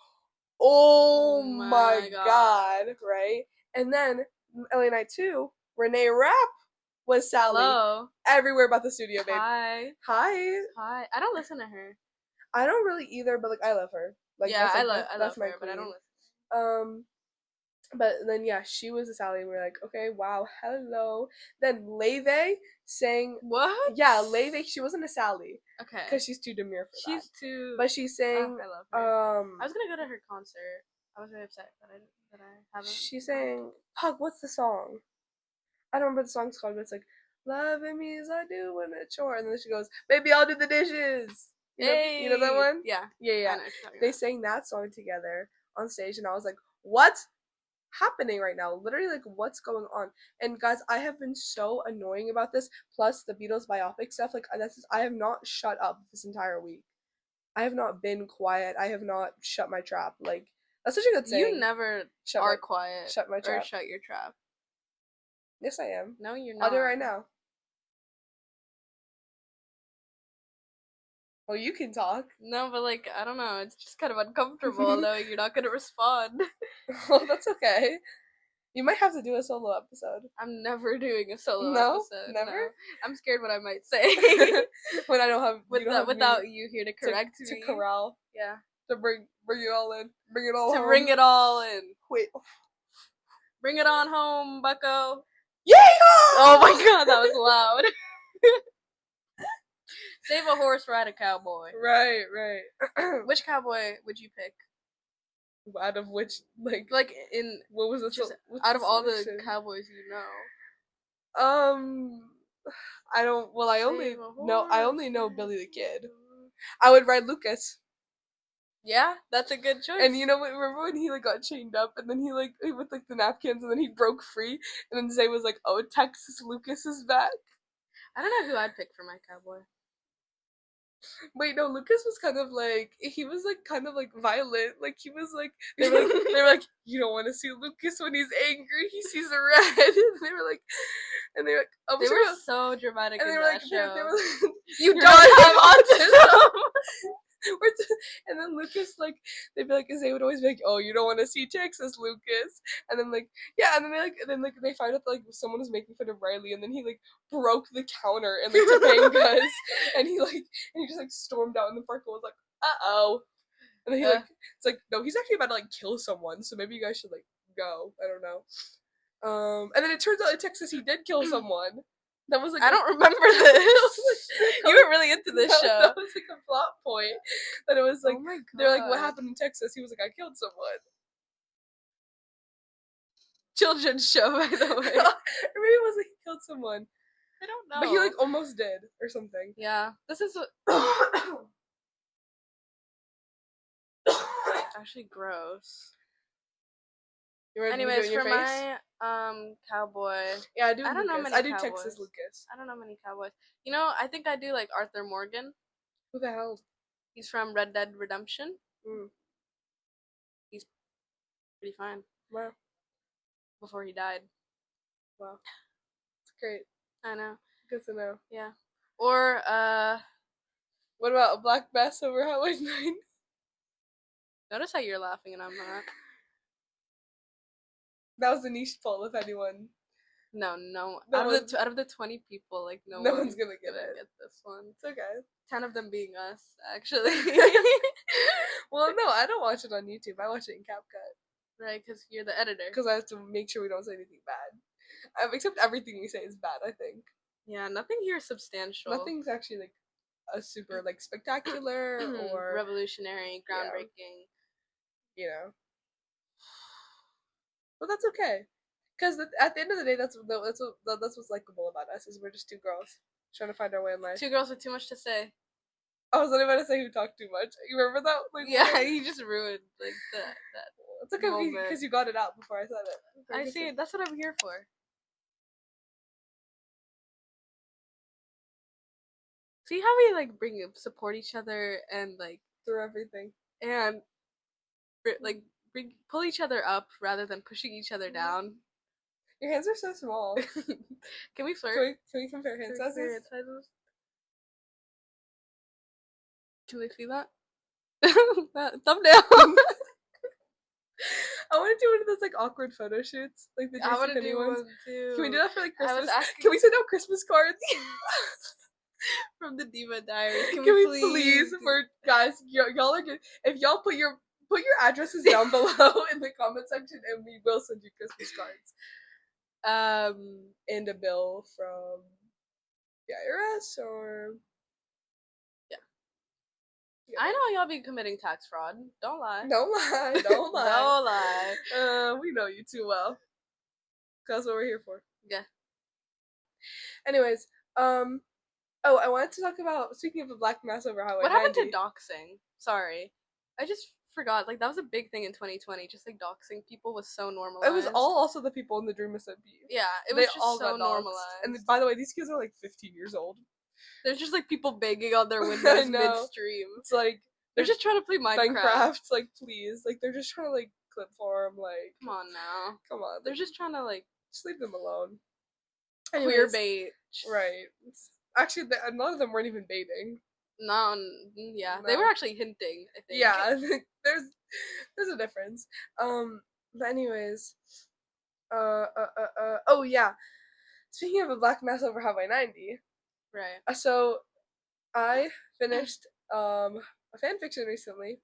A: oh my god, right? And then LA Night 2, Renee Rapp was Sally.
B: Hello.
A: Everywhere about the studio, babe.
B: Hi. I don't listen to her.
A: I don't really either, but like I love her. Like
B: yeah, I
A: love
B: her,
A: queen.
B: But I don't listen.
A: But then yeah, she was a Sally, and we are like, okay, wow, hello. Then Leve sang
B: what?
A: Yeah, Leve. She wasn't a Sally.
B: Okay.
A: Because she's too demure for that.
B: She's too.
A: But she sang.
B: I love her. I was gonna go to her concert. I was very upset that I haven't.
A: She sang. Pug, what's the song? I don't remember the song's called, but it's like, loving me as I do when a chore, and then she goes, baby, I'll do the dishes. You know that one?
B: Yeah.
A: Yeah. They sang that song together on stage, and I was like, what's happening right now? Literally, like, what's going on? And guys, I have been so annoying about this, plus the Beatles biopic stuff. Like, I have not shut up this entire week. I have not been quiet. I have not shut my trap. Like, that's such a good saying.
B: You never quiet.
A: Shut my trap.
B: Or shut your trap.
A: Yes, I am.
B: No, you're not.
A: I'll do it right now. Well, you can talk.
B: No, but like, I don't know. It's just kind of uncomfortable knowing you're not going to respond.
A: Well, that's okay. You might have to do a solo episode.
B: I'm never doing a solo episode.
A: Never?
B: No. I'm scared what I might say.
A: When I don't have
B: without you here to correct me.
A: To corral.
B: Yeah.
A: To bring it all in. Bring it all home.
B: Bring it all in.
A: Wait.
B: Bring it on home, bucko.
A: Yeah!
B: Oh my god, that was loud. Save a horse, ride a cowboy.
A: Right.
B: Which cowboy would you pick?
A: Out of which, like
B: in
A: what was
B: the out of all the cowboys you know?
A: I don't. Well, I only know Billy the Kid. I would ride Lucas.
B: Yeah, that's a good choice.
A: And you know what? Remember when he like got chained up, and then he with like the napkins, and then he broke free, and then Zay was like, "Oh, Texas Lucas is back."
B: I don't know who I'd pick for my cowboy.
A: Wait, no, Lucas was kind of like violent. Like he was like they were like, you don't want to see Lucas when he's angry. He sees a red. And they were like, oh,
B: they were so dramatic. And they were like,
A: show.
B: You don't have autism.
A: And then Lucas, like, they'd be like, because they would always be like, oh, you don't want to see Texas, Lucas. And then and then they find out that, like, someone was making fun of Riley, and then he like broke the counter and like Topanga's, and he just like stormed out in the park and was like, uh-oh. And then it's like, no, he's actually about to like kill someone, so maybe you guys should like go. I don't know. And then it turns out in Texas he did kill someone. That was like
B: I don't remember this. You were really into this show.
A: That was like a plot point. That it was like,
B: oh my God.
A: They're like, what happened in Texas? He was like, I killed someone.
B: Children's show, by the way.
A: Or maybe it was like he killed someone.
B: I don't know.
A: But he like almost did or something.
B: Yeah, this is actually gross. Anyways, for my cowboy,
A: yeah, I do.
B: I don't know many.
A: I do
B: cowboys.
A: Texas Lucas.
B: I don't know many cowboys. You know, I think I do like Arthur Morgan.
A: Who the hell?
B: He's from Red Dead Redemption. He's pretty fine.
A: Wow.
B: Before he died.
A: Wow. It's great.
B: I know.
A: Good to know.
B: Yeah. Or
A: what about a black bass over Highway 9?
B: Notice how you're laughing and I'm not.
A: That was a niche poll, if anyone.
B: No.
A: No
B: Out of the 20 people, like
A: no
B: no
A: one's gonna get it.
B: Get this one.
A: It's okay.
B: 10 of them being us, actually.
A: Well, no, I don't watch it on YouTube. I watch it in CapCut.
B: Right, because you're the editor.
A: Because I have to make sure we don't say anything bad. Except everything we say is bad, I think.
B: Yeah, nothing here is substantial.
A: Nothing's actually like a super like spectacular or
B: revolutionary, groundbreaking.
A: You know. But that's okay. Because at the end of the day, that's what's likable about us, is we're just two girls trying to find our way in life.
B: Two girls with too much to say.
A: I was only about to say who talked too much. You remember that? Like,
B: yeah, you just ruined like that.
A: It's okay because you got it out before I said it.
B: I see. That's what I'm here for. See how we like support each other and like
A: through everything
B: and like pull each other up rather than pushing each other down.
A: Your hands are so small.
B: Can we flirt?
A: Can we compare hand sizes?
B: Can they see that? Thumbnail.
A: I want to do one of those like awkward photo shoots, like the
B: JC
A: Penny ones.
B: One too.
A: Can we do that for like Christmas? Can we send out Christmas cards
B: from the Diva Diaries?
A: Can we please for guys? Y'all are good. If y'all put your addresses down below in the comment section, and we will send you Christmas cards. And a bill from the IRS or.
B: I know y'all be committing tax fraud. Don't lie.
A: Don't lie. Don't lie.
B: Don't lie.
A: We know you too well. That's what we're here for.
B: Yeah.
A: Anyways, oh, I wanted to talk about, speaking of the Black Mass over Highway 90.
B: What happened to doxing? Sorry. I just forgot. Like, that was a big thing in 2020. Just, like, doxing people was so normalized.
A: It was also the people in the Dream SMP.
B: Yeah, it was just so normalized.
A: And by the way, these kids are, like, 15 years old.
B: There's just like people banging on their windows midstream.
A: It's like
B: they're just trying to play Minecraft.
A: Like, please, like they're just trying to like clip farm. Like,
B: come on now,
A: come on.
B: They're just trying to like
A: just leave them alone.
B: Queer bait,
A: right? Actually, none of them weren't even baiting.
B: No, yeah, no. They were actually hinting. I think.
A: Yeah, there's a difference. But anyways, oh yeah. Speaking of a Black Mass over Highway 90.
B: Right.
A: So, I finished a fan fiction recently,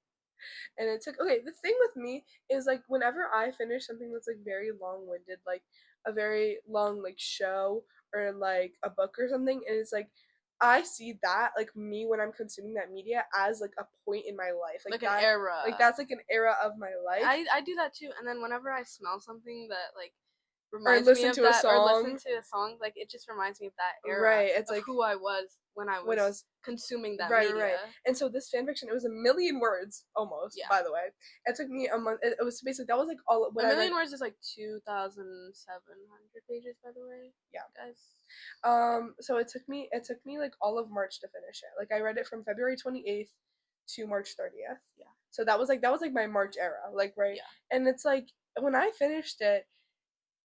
A: and it took. Okay, the thing with me is like whenever I finish something that's like very long-winded, like a very long like show or like a book or something, and it's like I see that like me when I'm consuming that media as like a point in my life,
B: like
A: that,
B: an era.
A: Like that's like an era of my life.
B: I do that too, and then whenever I smell something that like.
A: Reminds me of that,
B: or listen to a song, like it just reminds me of that era,
A: right? It's
B: of
A: like
B: who I was when I was consuming that media.
A: Right. And so this fanfiction, it was 1,000,000 words almost. Yeah. By the way, it took me a month. It was basically that was like all.
B: 1,000,000 words is like 2,700 pages, by the way.
A: Yeah,
B: guys.
A: So it took me like all of March to finish it. Like I read it from February 28th to March 30th.
B: Yeah.
A: So that was like my March era, like right. Yeah. And it's like when I finished it.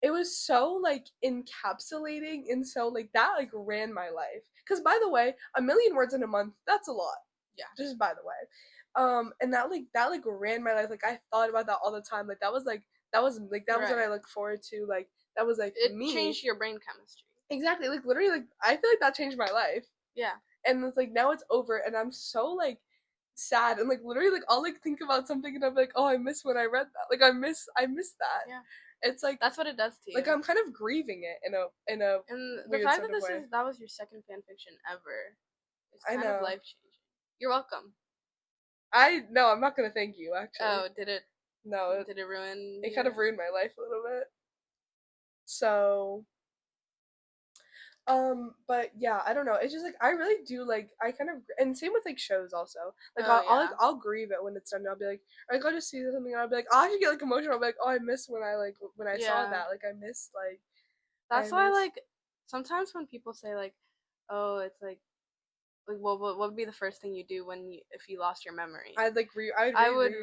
A: It was so, like, encapsulating and so, like, that, like, ran my life. Because, by the way, 1,000,000 words in a month, that's a lot.
B: Yeah.
A: Just by the way. And that ran my life. Like, I thought about that all the time. Like, that was what I looked forward to. Like, that was, like,
B: it
A: me.
B: changed your brain chemistry.
A: Exactly. Like, literally, like, I feel like that changed my life.
B: Yeah.
A: And it's, like, now it's over, and I'm so, like, sad. And, like, literally, like, I'll, like, think about something, and I'm like, oh, I miss when I read that. Like, I miss that.
B: Yeah.
A: It's like
B: that's what it does to you.
A: Like I'm kind of grieving it in a
B: and the fact that that was your second fan fiction ever, it's kind of life changing. You're welcome.
A: I'm not gonna thank you actually.
B: Oh, did it?
A: No.
B: Did it ruin?
A: It kind of ruined my life a little bit. So. But yeah, I don't know. It's just like I really do like I kind of and same with like shows also. Like I'll grieve it when it's done. I'll be like I'll just see something and I'll be like, oh, I should get like emotional. I'll be like, oh, I miss when I saw that. Like I miss like.
B: That's why like sometimes when people say like, oh, it's like what would be the first thing you do if you lost your memory?
A: I would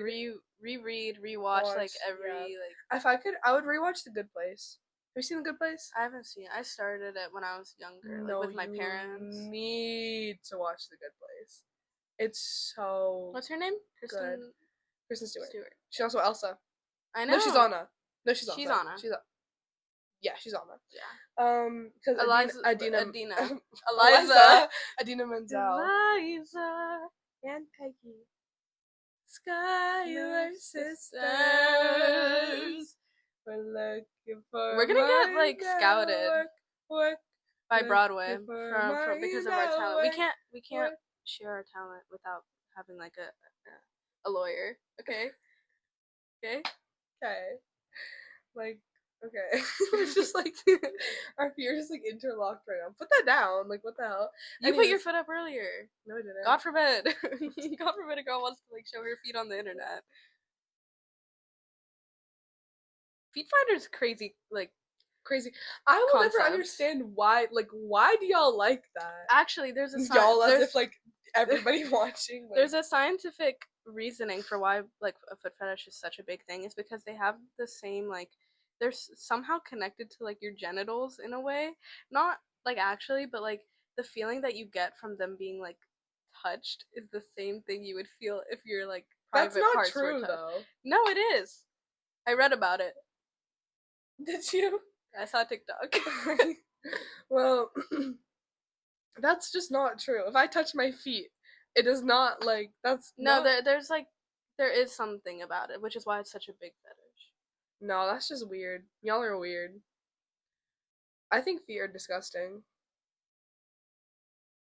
B: reread, rewatch like every like.
A: If I could, I would rewatch The Good Place. Have you seen The Good Place?
B: I haven't seen it. I started it when I was younger, like with my parents.
A: You need to watch The Good Place. It's so.
B: What's her name?
A: Kristen Stewart. She's also Elsa.
B: I know.
A: No, she's Anna. No, she's
B: She's
A: on.
B: Anna.
A: She's on. Yeah, she's on that.
B: Yeah.
A: Because
B: Eliza.
A: Adina Menzel.
B: Eliza and Peggy.
A: Skylar sisters. We're looking for.
B: We're gonna get like scouted
A: work,
B: by Broadway from because of our talent. We can't share our talent without having like a lawyer. Okay. Okay.
A: Like, okay. It's just like our feet are just like interlocked right now. Put that down. Like, what the hell?
B: You put your foot up earlier.
A: No, I didn't.
B: God forbid. God forbid a girl wants to like show her feet on the internet. Feet Finder's crazy, like
A: crazy. I will never understand why. Like, why do y'all like that?
B: Actually, there's a
A: y'all as if like everybody watching. Like,
B: there's a scientific reasoning for why like a foot fetish is such a big thing. It's because they have the same like they're somehow connected to like your genitals in a way, not like actually, but like the feeling that you get from them being like touched is the same thing you would feel if your like private parts were touched. That's not true though. No, it is. I read about it.
A: Did you?
B: I saw TikTok.
A: Well, that's just not true. If I touch my feet, it is not like that's
B: no. There's like there is something about it, which is why it's such a big fetish.
A: No, that's just weird. Y'all are weird. I think feet are disgusting,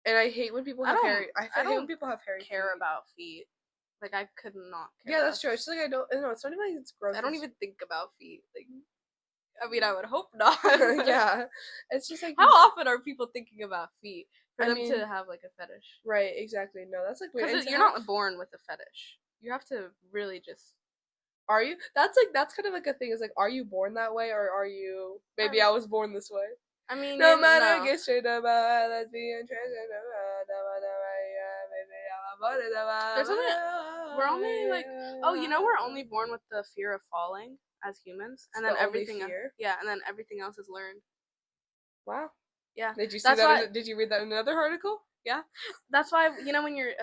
A: and I hate when people have hairy. I hate when people have hairy.
B: Care about feet. Like I could not care.
A: Yeah, that's true. It's just like I don't. No, it's not even like it's gross.
B: I don't even think about feet. Like. I mean, I would hope not.
A: Yeah, it's just like
B: how often are people thinking about feet for them to have like a fetish?
A: Right, exactly. No, that's like weird.
B: Because you're not born with a fetish. You have to really just.
A: Are you? That's kind of like a thing. Is like, are you born that way, or are you? Maybe I was born this way.
B: I mean,
A: no matter get straight up, lesbian, transgender,
B: we're only like we're only born with the fear of falling as humans, and then everything and then everything else is learned.
A: Wow.
B: Yeah.
A: Did you see that? Did you read that in another article?
B: Yeah. That's why when you're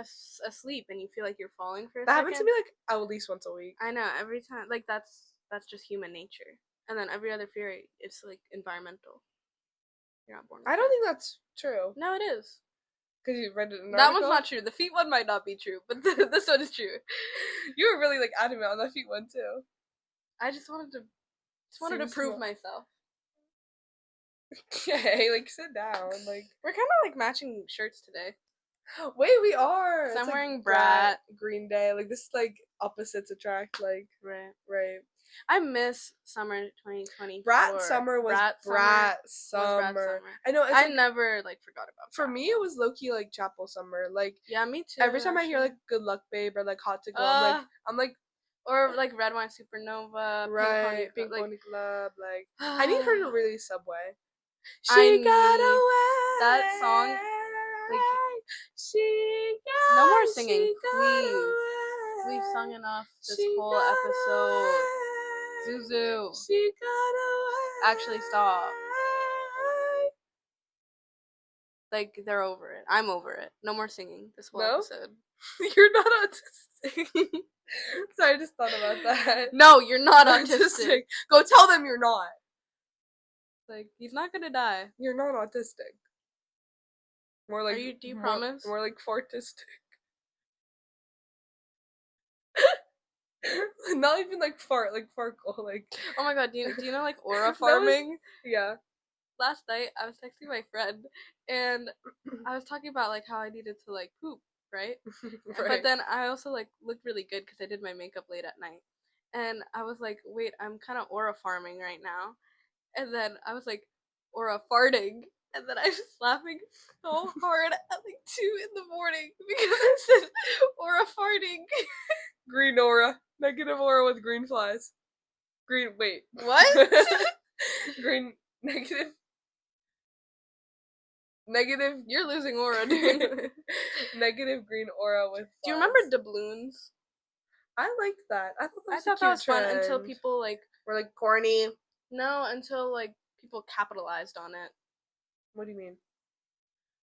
B: asleep and you feel like you're falling for a second.
A: That happens to me like at least once a week.
B: I know, every time. Like that's just human nature. And then every other fear, it's like environmental. You're not born with
A: I don't think that's true.
B: No, it is.
A: Because you read it in an
B: that
A: article?
B: One's not true. The feet one might not be true, but this one is true.
A: You were really like adamant on the feet one too.
B: I just wanted to prove myself.
A: Okay, like sit down. Like
B: we're kind of like matching shirts today.
A: Wait, we are.
B: I'm like wearing Brat,
A: Green Day. Like this, like opposites attract. Like right.
B: I miss summer 2020.
A: Brat summer was Brat summer. I know.
B: I never like forgot about.
A: For me, it was low key like chapel summer. Like
B: yeah, me too.
A: Every time I hear like Good Luck Babe or like Hot to Go, I'm like.
B: Or like Red Wine Supernova,
A: right? Pink Pony Club. Like I need her to release Subway.
B: She got away. That song. Like,
A: she got
B: no more singing, please. We've sung enough this whole episode. Zuzu.
A: She got away.
B: Actually, stop. Like they're over it. I'm over it. No more singing this whole episode.
A: You're not autistic. Sorry, I just thought about that.
B: No, you're not autistic.
A: Go tell them you're not.
B: Like he's not gonna die.
A: You're not autistic. More like.
B: Do you promise?
A: More like fartistic. Not even like fart, like fartkle, like.
B: Oh my god, do you know like aura farming?
A: Yeah.
B: Last night I was texting my friend and I was talking about like how I needed to like poop. Right? But then I also like looked really good because I did my makeup late at night, and I was like, wait, I'm kind of aura farming right now, and then I was like, aura farting, and then I was laughing so hard at like 2 a.m. because I said aura farting.
A: Green aura, negative aura with green flies. Wait,
B: what?
A: Green negative.
B: You're losing aura, dude.
A: Negative green aura with.
B: Do you remember doubloons?
A: I liked that. I thought
B: that was fun until people like
A: were like corny.
B: No, until like people capitalized on it.
A: What do you mean?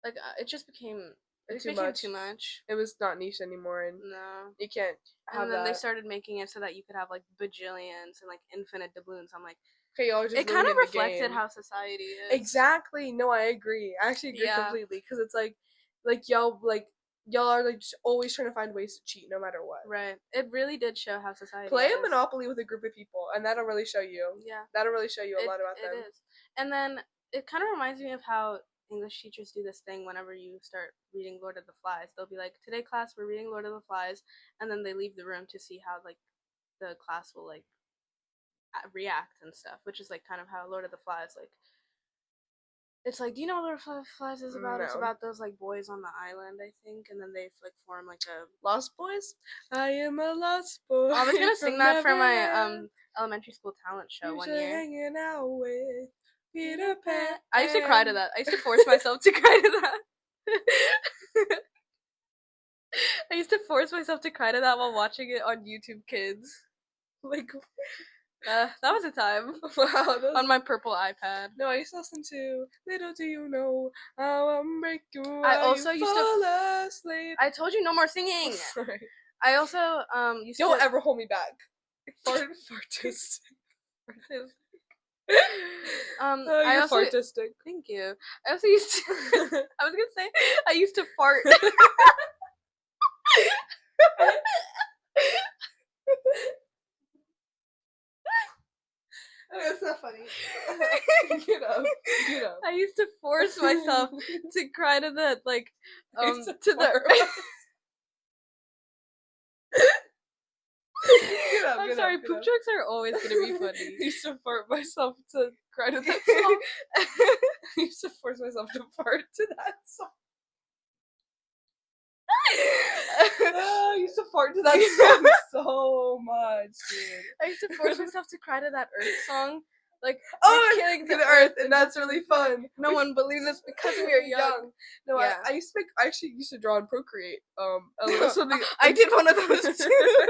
B: Like it just became It became too much.
A: It was not niche anymore, and
B: no,
A: you can't have
B: and then
A: that.
B: they started making it so that you could have like bajillions and like infinite doubloons. I'm like,
A: okay, y'all just
B: it kind of reflected how society is.
A: Exactly. No, I agree. I actually agree completely because it's like y'all are like just always trying to find ways to cheat no matter what.
B: Right. It really did show how society
A: Play
B: is.
A: a Monopoly with a group of people, and that'll really show you.
B: Yeah.
A: That'll really show you a lot about them.
B: It is. And then it kind of reminds me of how English teachers do this thing whenever you start reading Lord of the Flies. They'll be like, today class, we're reading Lord of the Flies, and then they leave the room to see how like the class will like react and stuff, which is like kind of how Lord of the Flies like. It's like, do you know what Lord of the Flies is about? No. It's about those like boys on the island, I think, and then they like form like a
A: Lost Boys. I am a lost boy.
B: I was gonna sing that for my elementary school talent show one year.
A: Hanging out with Peter Pan.
B: I used to cry to that. I used to force myself to cry to that. I used to force myself to cry to that while watching it on YouTube Kids. Like, that was a time. Wow. On my purple iPad.
A: No, I used to listen to Little Do You Know How I'm Breaking.
B: I also used to
A: fall asleep.
B: I told you no more singing.
A: Sorry.
B: I also used
A: Don't ever hold me back. Fartistic.
B: I also
A: fartistic.
B: Thank you. I also used to I was gonna say I used to fart.
A: That's not funny. Get up.
B: I used to force myself to cry to the like to the I'm sorry, poop jokes are always gonna be funny.
A: I used to fart myself to cry to that song. I used to force myself to fart to that song. I used to fart to that song so much, dude.
B: I used to force myself to cry to that Earth song. Like,
A: killing the Earth, and that's really fun.
B: No one believes this because we are young.
A: No, yeah. I actually used to draw and Procreate. A little something.
B: I did one of those too.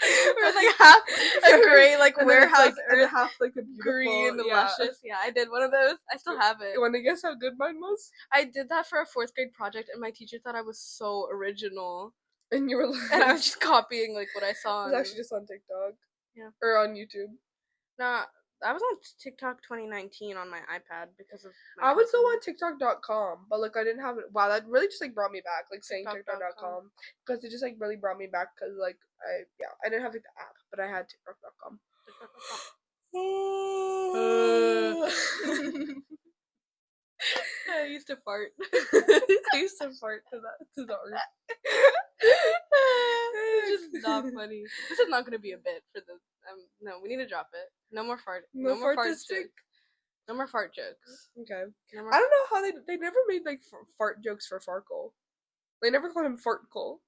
B: It was like half a gray, like warehouse Earth,
A: and half like a
B: green, luscious. Yeah, I did one of those. I still have it.
A: You want to guess how good mine was?
B: I did that for a 4th grade project, and my teacher thought I was so original.
A: And you were like,
B: and I was just copying like what I saw.
A: It was actually just on TikTok.
B: Yeah.
A: Or on YouTube.
B: Nah, I was on TikTok 2019 on my iPad because of
A: I would go on TikTok.com, but like I didn't have it. Wow, that really just like brought me back, like saying TikTok.com, because it just like really brought me back because like I didn't have like the app, but I had TikTok.com.
B: I used to fart.
A: I used to fart to the Earth.
B: It's just not funny. This is not gonna be a bit for the no, we need to drop it. No more fart. No more fart jokes. No more fart jokes.
A: Okay. I don't know how they never made like fart jokes for fartkle. They never called him fartkle.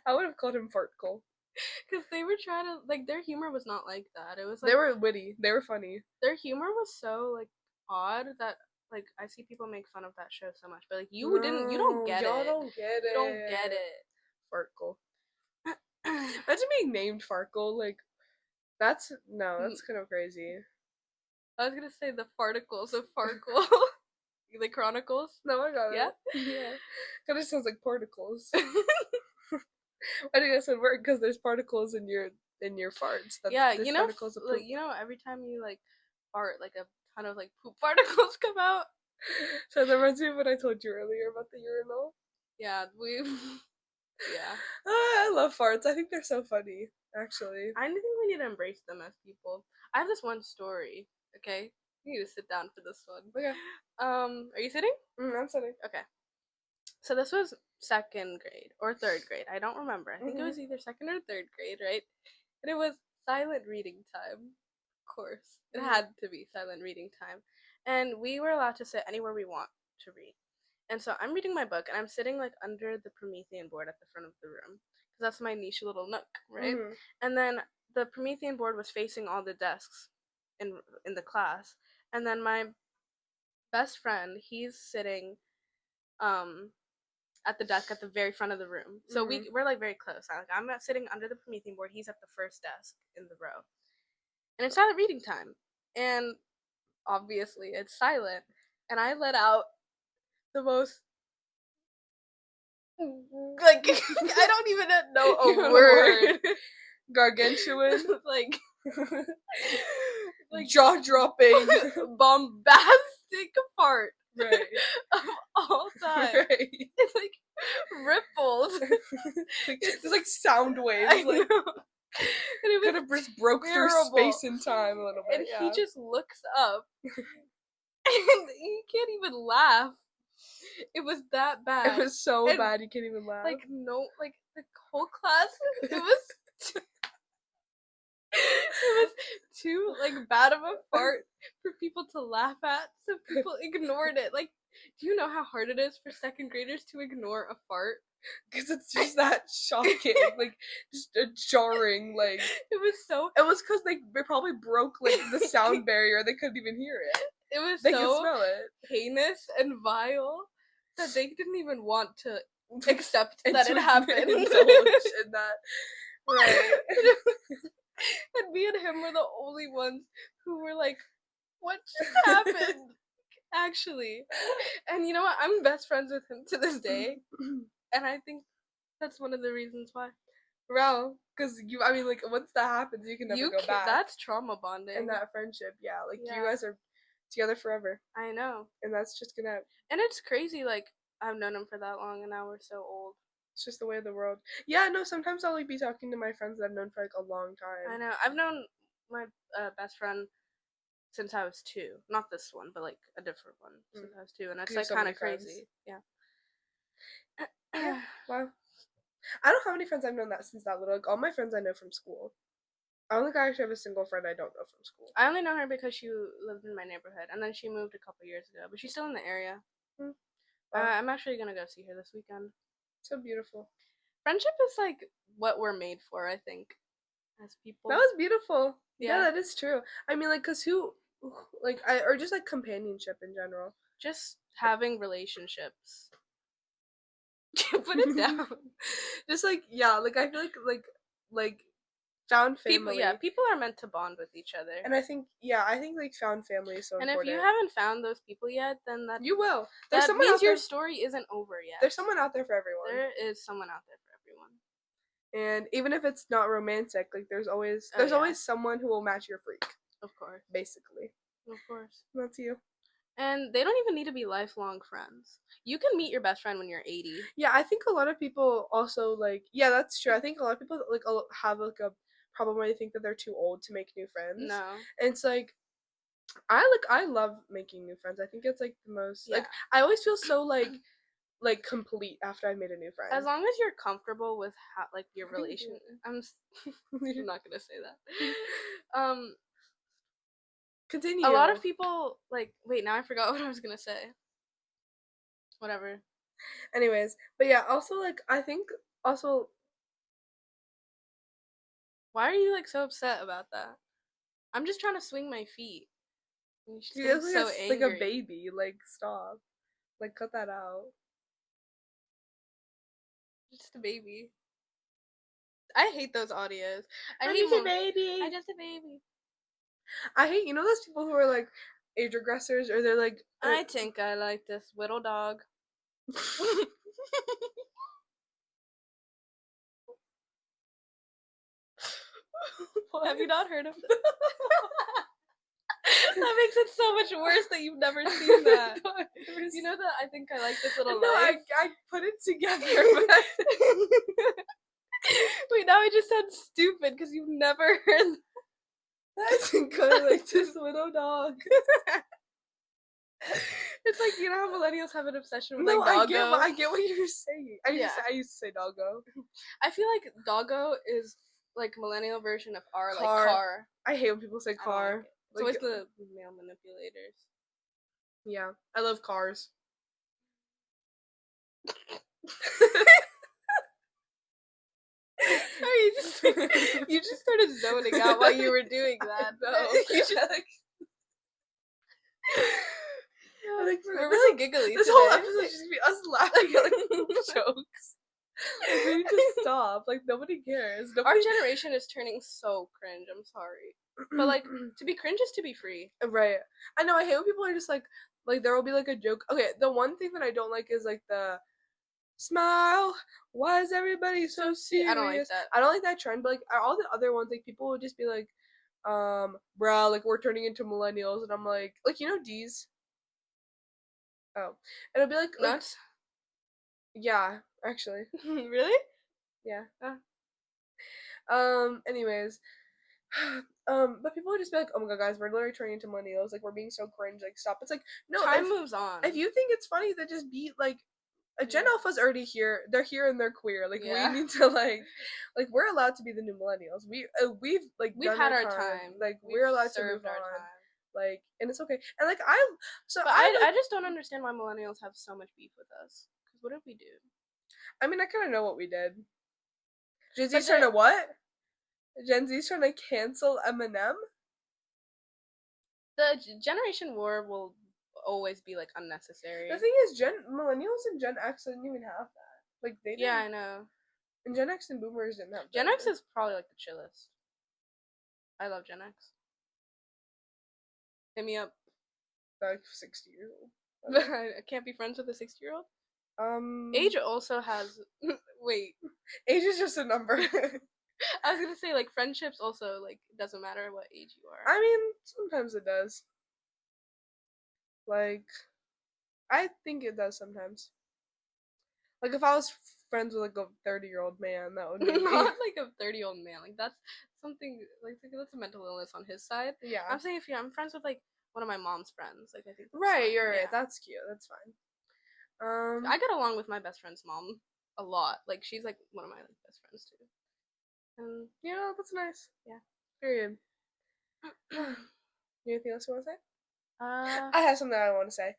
A: I would have called him fartkle.
B: Because they were trying to like their humor was not like that. It was like
A: they were witty. They were funny.
B: Their humor was so like odd that like I see people make fun of that show so much, but like you don't get
A: y'all
B: it.
A: Don't get it.
B: You don't get it.
A: Fartkle. Imagine being named Fartkle. Like that's kind of crazy.
B: I was gonna say the farticles of Fartkle. The Chronicles.
A: No, I got it. Yeah. Kind of sounds like particles. I think that's a word because there's particles in your farts. Particles of poop.
B: Like, every time you like fart, like a ton of like poop particles come out.
A: So that reminds me of what I told you earlier about the urinal.
B: Yeah, yeah.
A: I love farts. I think they're so funny, actually.
B: I think we need to embrace them as people. I have this one story, okay? You need to sit down for this one.
A: Okay.
B: Are you sitting?
A: I'm sitting.
B: Okay. So this was 2nd grade or 3rd grade. I don't remember. I think it was either 2nd or 3rd grade, right? And it was silent reading time. Of course. It had to be silent reading time. And we were allowed to sit anywhere we want to read. And so I'm reading my book, and I'm sitting like under the Promethean board at the front of the room. Because that's my niche little nook, right? Mm-hmm. And then the Promethean board was facing all the desks in the class. And then my best friend, he's sitting at the desk at the very front of the room. So we're like very close. I'm sitting under the Promethean board. He's at the first desk in the row. And it's silent reading time. And obviously it's silent. And I let out the most like I don't even know a word.
A: Gargantuan,
B: like
A: jaw dropping,
B: bombastic fart.
A: Right.
B: Of all time.
A: Right.
B: It's like ripples.
A: There's like sound waves.
B: I
A: like
B: know. And it
A: kind of just broke through space and time a little bit.
B: And he just looks up and he can't even laugh. It was that bad.
A: It was so bad you can't even laugh.
B: Like no, like the whole class. It was. It was too like bad of a fart for people to laugh at, so people ignored it. Like, do you know how hard it is for second graders to ignore a fart?
A: Because it's just that shocking, like just a jarring, like
B: it was
A: because they probably broke like the sound barrier. They couldn't even hear it.
B: It was
A: they
B: so
A: could smell it.
B: Heinous and vile that they didn't even want to accept that it happened.
A: Indulge in that, right?
B: And me and him were the only ones who were like, "What just happened?" Actually, and you know what? I'm best friends with him to this day. And I think that's one of the reasons why.
A: Well, because I mean, like, once that happens, you can never go back.
B: That's trauma bonding.
A: And that friendship, yeah. Like, you guys are together forever.
B: I know.
A: And that's just gonna...
B: And it's crazy, like, I've known him for that long, and now we're so old.
A: It's just the way of the world. Yeah, no, sometimes I'll, like, be talking to my friends that I've known for, like, a long time.
B: I know. I've known my best friend since I was 2. Not this one, but, like, a different one since I was 2. And it's, like, kind of crazy. Yeah.
A: Yeah, wow. I don't have any friends I've known that since that little. Like, all my friends I know from school. I don't think I actually have a single friend I don't know from school.
B: I only know her because she lived in my neighborhood, and then she moved a couple years ago, but she's still in the area. Wow. I'm actually gonna go see her this weekend.
A: So beautiful.
B: Friendship is like what we're made for, I think, as people.
A: That was beautiful. Yeah, that is true. I mean, like, cause or just like companionship in general.
B: Just having relationships. Put it down.
A: Just like, yeah, like I feel like found family.
B: People are meant to bond with each other.
A: And I think like found family is so important.
B: And if you haven't found those people yet, then
A: you will.
B: That means your story isn't over yet.
A: There's someone out there for everyone.
B: There is someone out there for everyone.
A: And even if it's not romantic, like there's always someone who will match your freak.
B: Of course.
A: Basically.
B: Of course.
A: That's you. And
B: they don't even need to be lifelong friends. You can meet your best friend when you're 80.
A: Yeah, I think a lot of people also like. Yeah, that's true. I think a lot of people like have like a problem where they think that they're too old to make new friends.
B: No.
A: And it's like, I love making new friends. I think it's like the most like I always feel so like complete after I made a new friend.
B: As long as you're comfortable with how like your relation. I'm not gonna say that.
A: Continue.
B: A lot of people like wait, now I forgot what I was gonna say. Whatever.
A: Anyways, but yeah, also like I think also.
B: Why are you like so upset about that? I'm just trying to swing my feet.
A: You're so angry. Like a baby. Like stop. Like cut that out.
B: Just a baby. I hate those audios.
A: I'm just a baby.
B: I'm just a baby.
A: I hate, you know, those people who are like age regressors, or they're like,
B: I think I like this little dog. Have you not heard of that? That makes it so much worse that you've never seen that. You know that I think I like this little life?
A: I put it together. But
B: wait, now I just sound stupid because you've never heard that.
A: I think I like this little dog.
B: It's like, you know how millennials have an obsession with like doggo?
A: I get what you're saying. I used to say doggo.
B: I feel like doggo is like millennial version of like car.
A: I hate when people say car.
B: It's always the male manipulators.
A: Yeah, I love cars.
B: Sorry, you just started zoning out while you were doing that.
A: No,
B: you just we're really giggly.
A: This whole episode just be us laughing at like jokes. Like, we need to stop. Like nobody cares.
B: Our generation is turning so cringe. I'm sorry, but like to be cringe is to be free.
A: Right. I know. I hate when people are just like there will be like a joke. Okay, the one thing that I don't like is like the smile. Why is everybody so serious?
B: I don't like that.
A: I don't like that trend, but like all the other ones, like people would just be like, bruh, like we're turning into millennials, and I'm like you know D's. Oh, and it'll be like
B: nuts.
A: Yeah, actually.
B: Really?
A: Yeah. Anyways, but people would just be like, "Oh my god, guys, we're literally turning into millennials. Like, we're being so cringe. Like, stop." It's like, no.
B: Time moves on.
A: If you think it's funny, then just be like, Gen Alpha's already here. They're here and they're queer. Like, we need to like we're allowed to be the new millennials. We've
B: we've had our time.
A: Like, we're allowed to move on. Like, and it's okay. And like
B: I just don't understand why millennials have so much beef with us. Because what did we do?
A: I mean, I kind of know what we did. Gen Z's trying to what? Gen Z's trying to cancel Eminem?
B: The generation war will always be like unnecessary.
A: The thing is, millennials and Gen X didn't even have that. Like they didn't.
B: Yeah, I know.
A: And Gen X and Boomers didn't have that.
B: Gen X is probably like the chillest. I love Gen X. Hit me up.
A: Like 60-year-old.
B: I can't be friends with a 60-year-old. Age also has. Wait.
A: Age is just a number.
B: I was gonna say, like, friendships also, like, it doesn't matter what age you are.
A: I mean, sometimes it does. Like, I think it does sometimes. Like, if I was friends with, like, a 30-year-old man, that would be...
B: Not, like, a 30-year-old man. Like, that's something, like, that's a mental illness on his side.
A: Yeah.
B: I'm saying if I'm friends with, like, one of my mom's friends. Like, I think
A: right, you're right. That's cute. That's fine.
B: I get along with my best friend's mom a lot. Like, she's, like, one of my, like, best friends, too. And,
A: you know, that's nice.
B: Yeah.
A: Period. Anything else you want to say?
B: I
A: have something I want to say.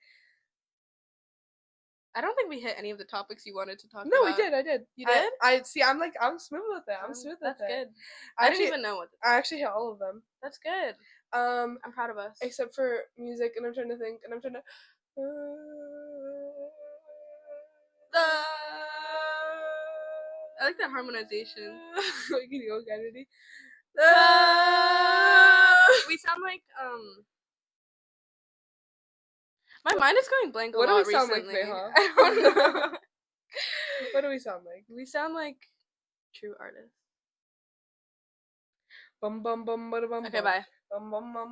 B: I don't think we hit any of the topics you wanted to talk about.
A: No, we did. I did.
B: You did?
A: I see. I'm smooth with it. I'm smooth with it.
B: That's good. I didn't even know what.
A: I actually hit all of them.
B: That's good. I'm proud of us.
A: Except for music, and I'm trying to think, and I'm trying to.
B: I like that harmonization.
A: Like you know, Kennedy.
B: We sound like My mind is going blank a
A: lot
B: recently.
A: What do we sound like, Neha?
B: I don't know.
A: What do we sound like?
B: We sound like true artists.
A: Bum bum bum bum bum.
B: Okay, bye.
A: Bum bum bum.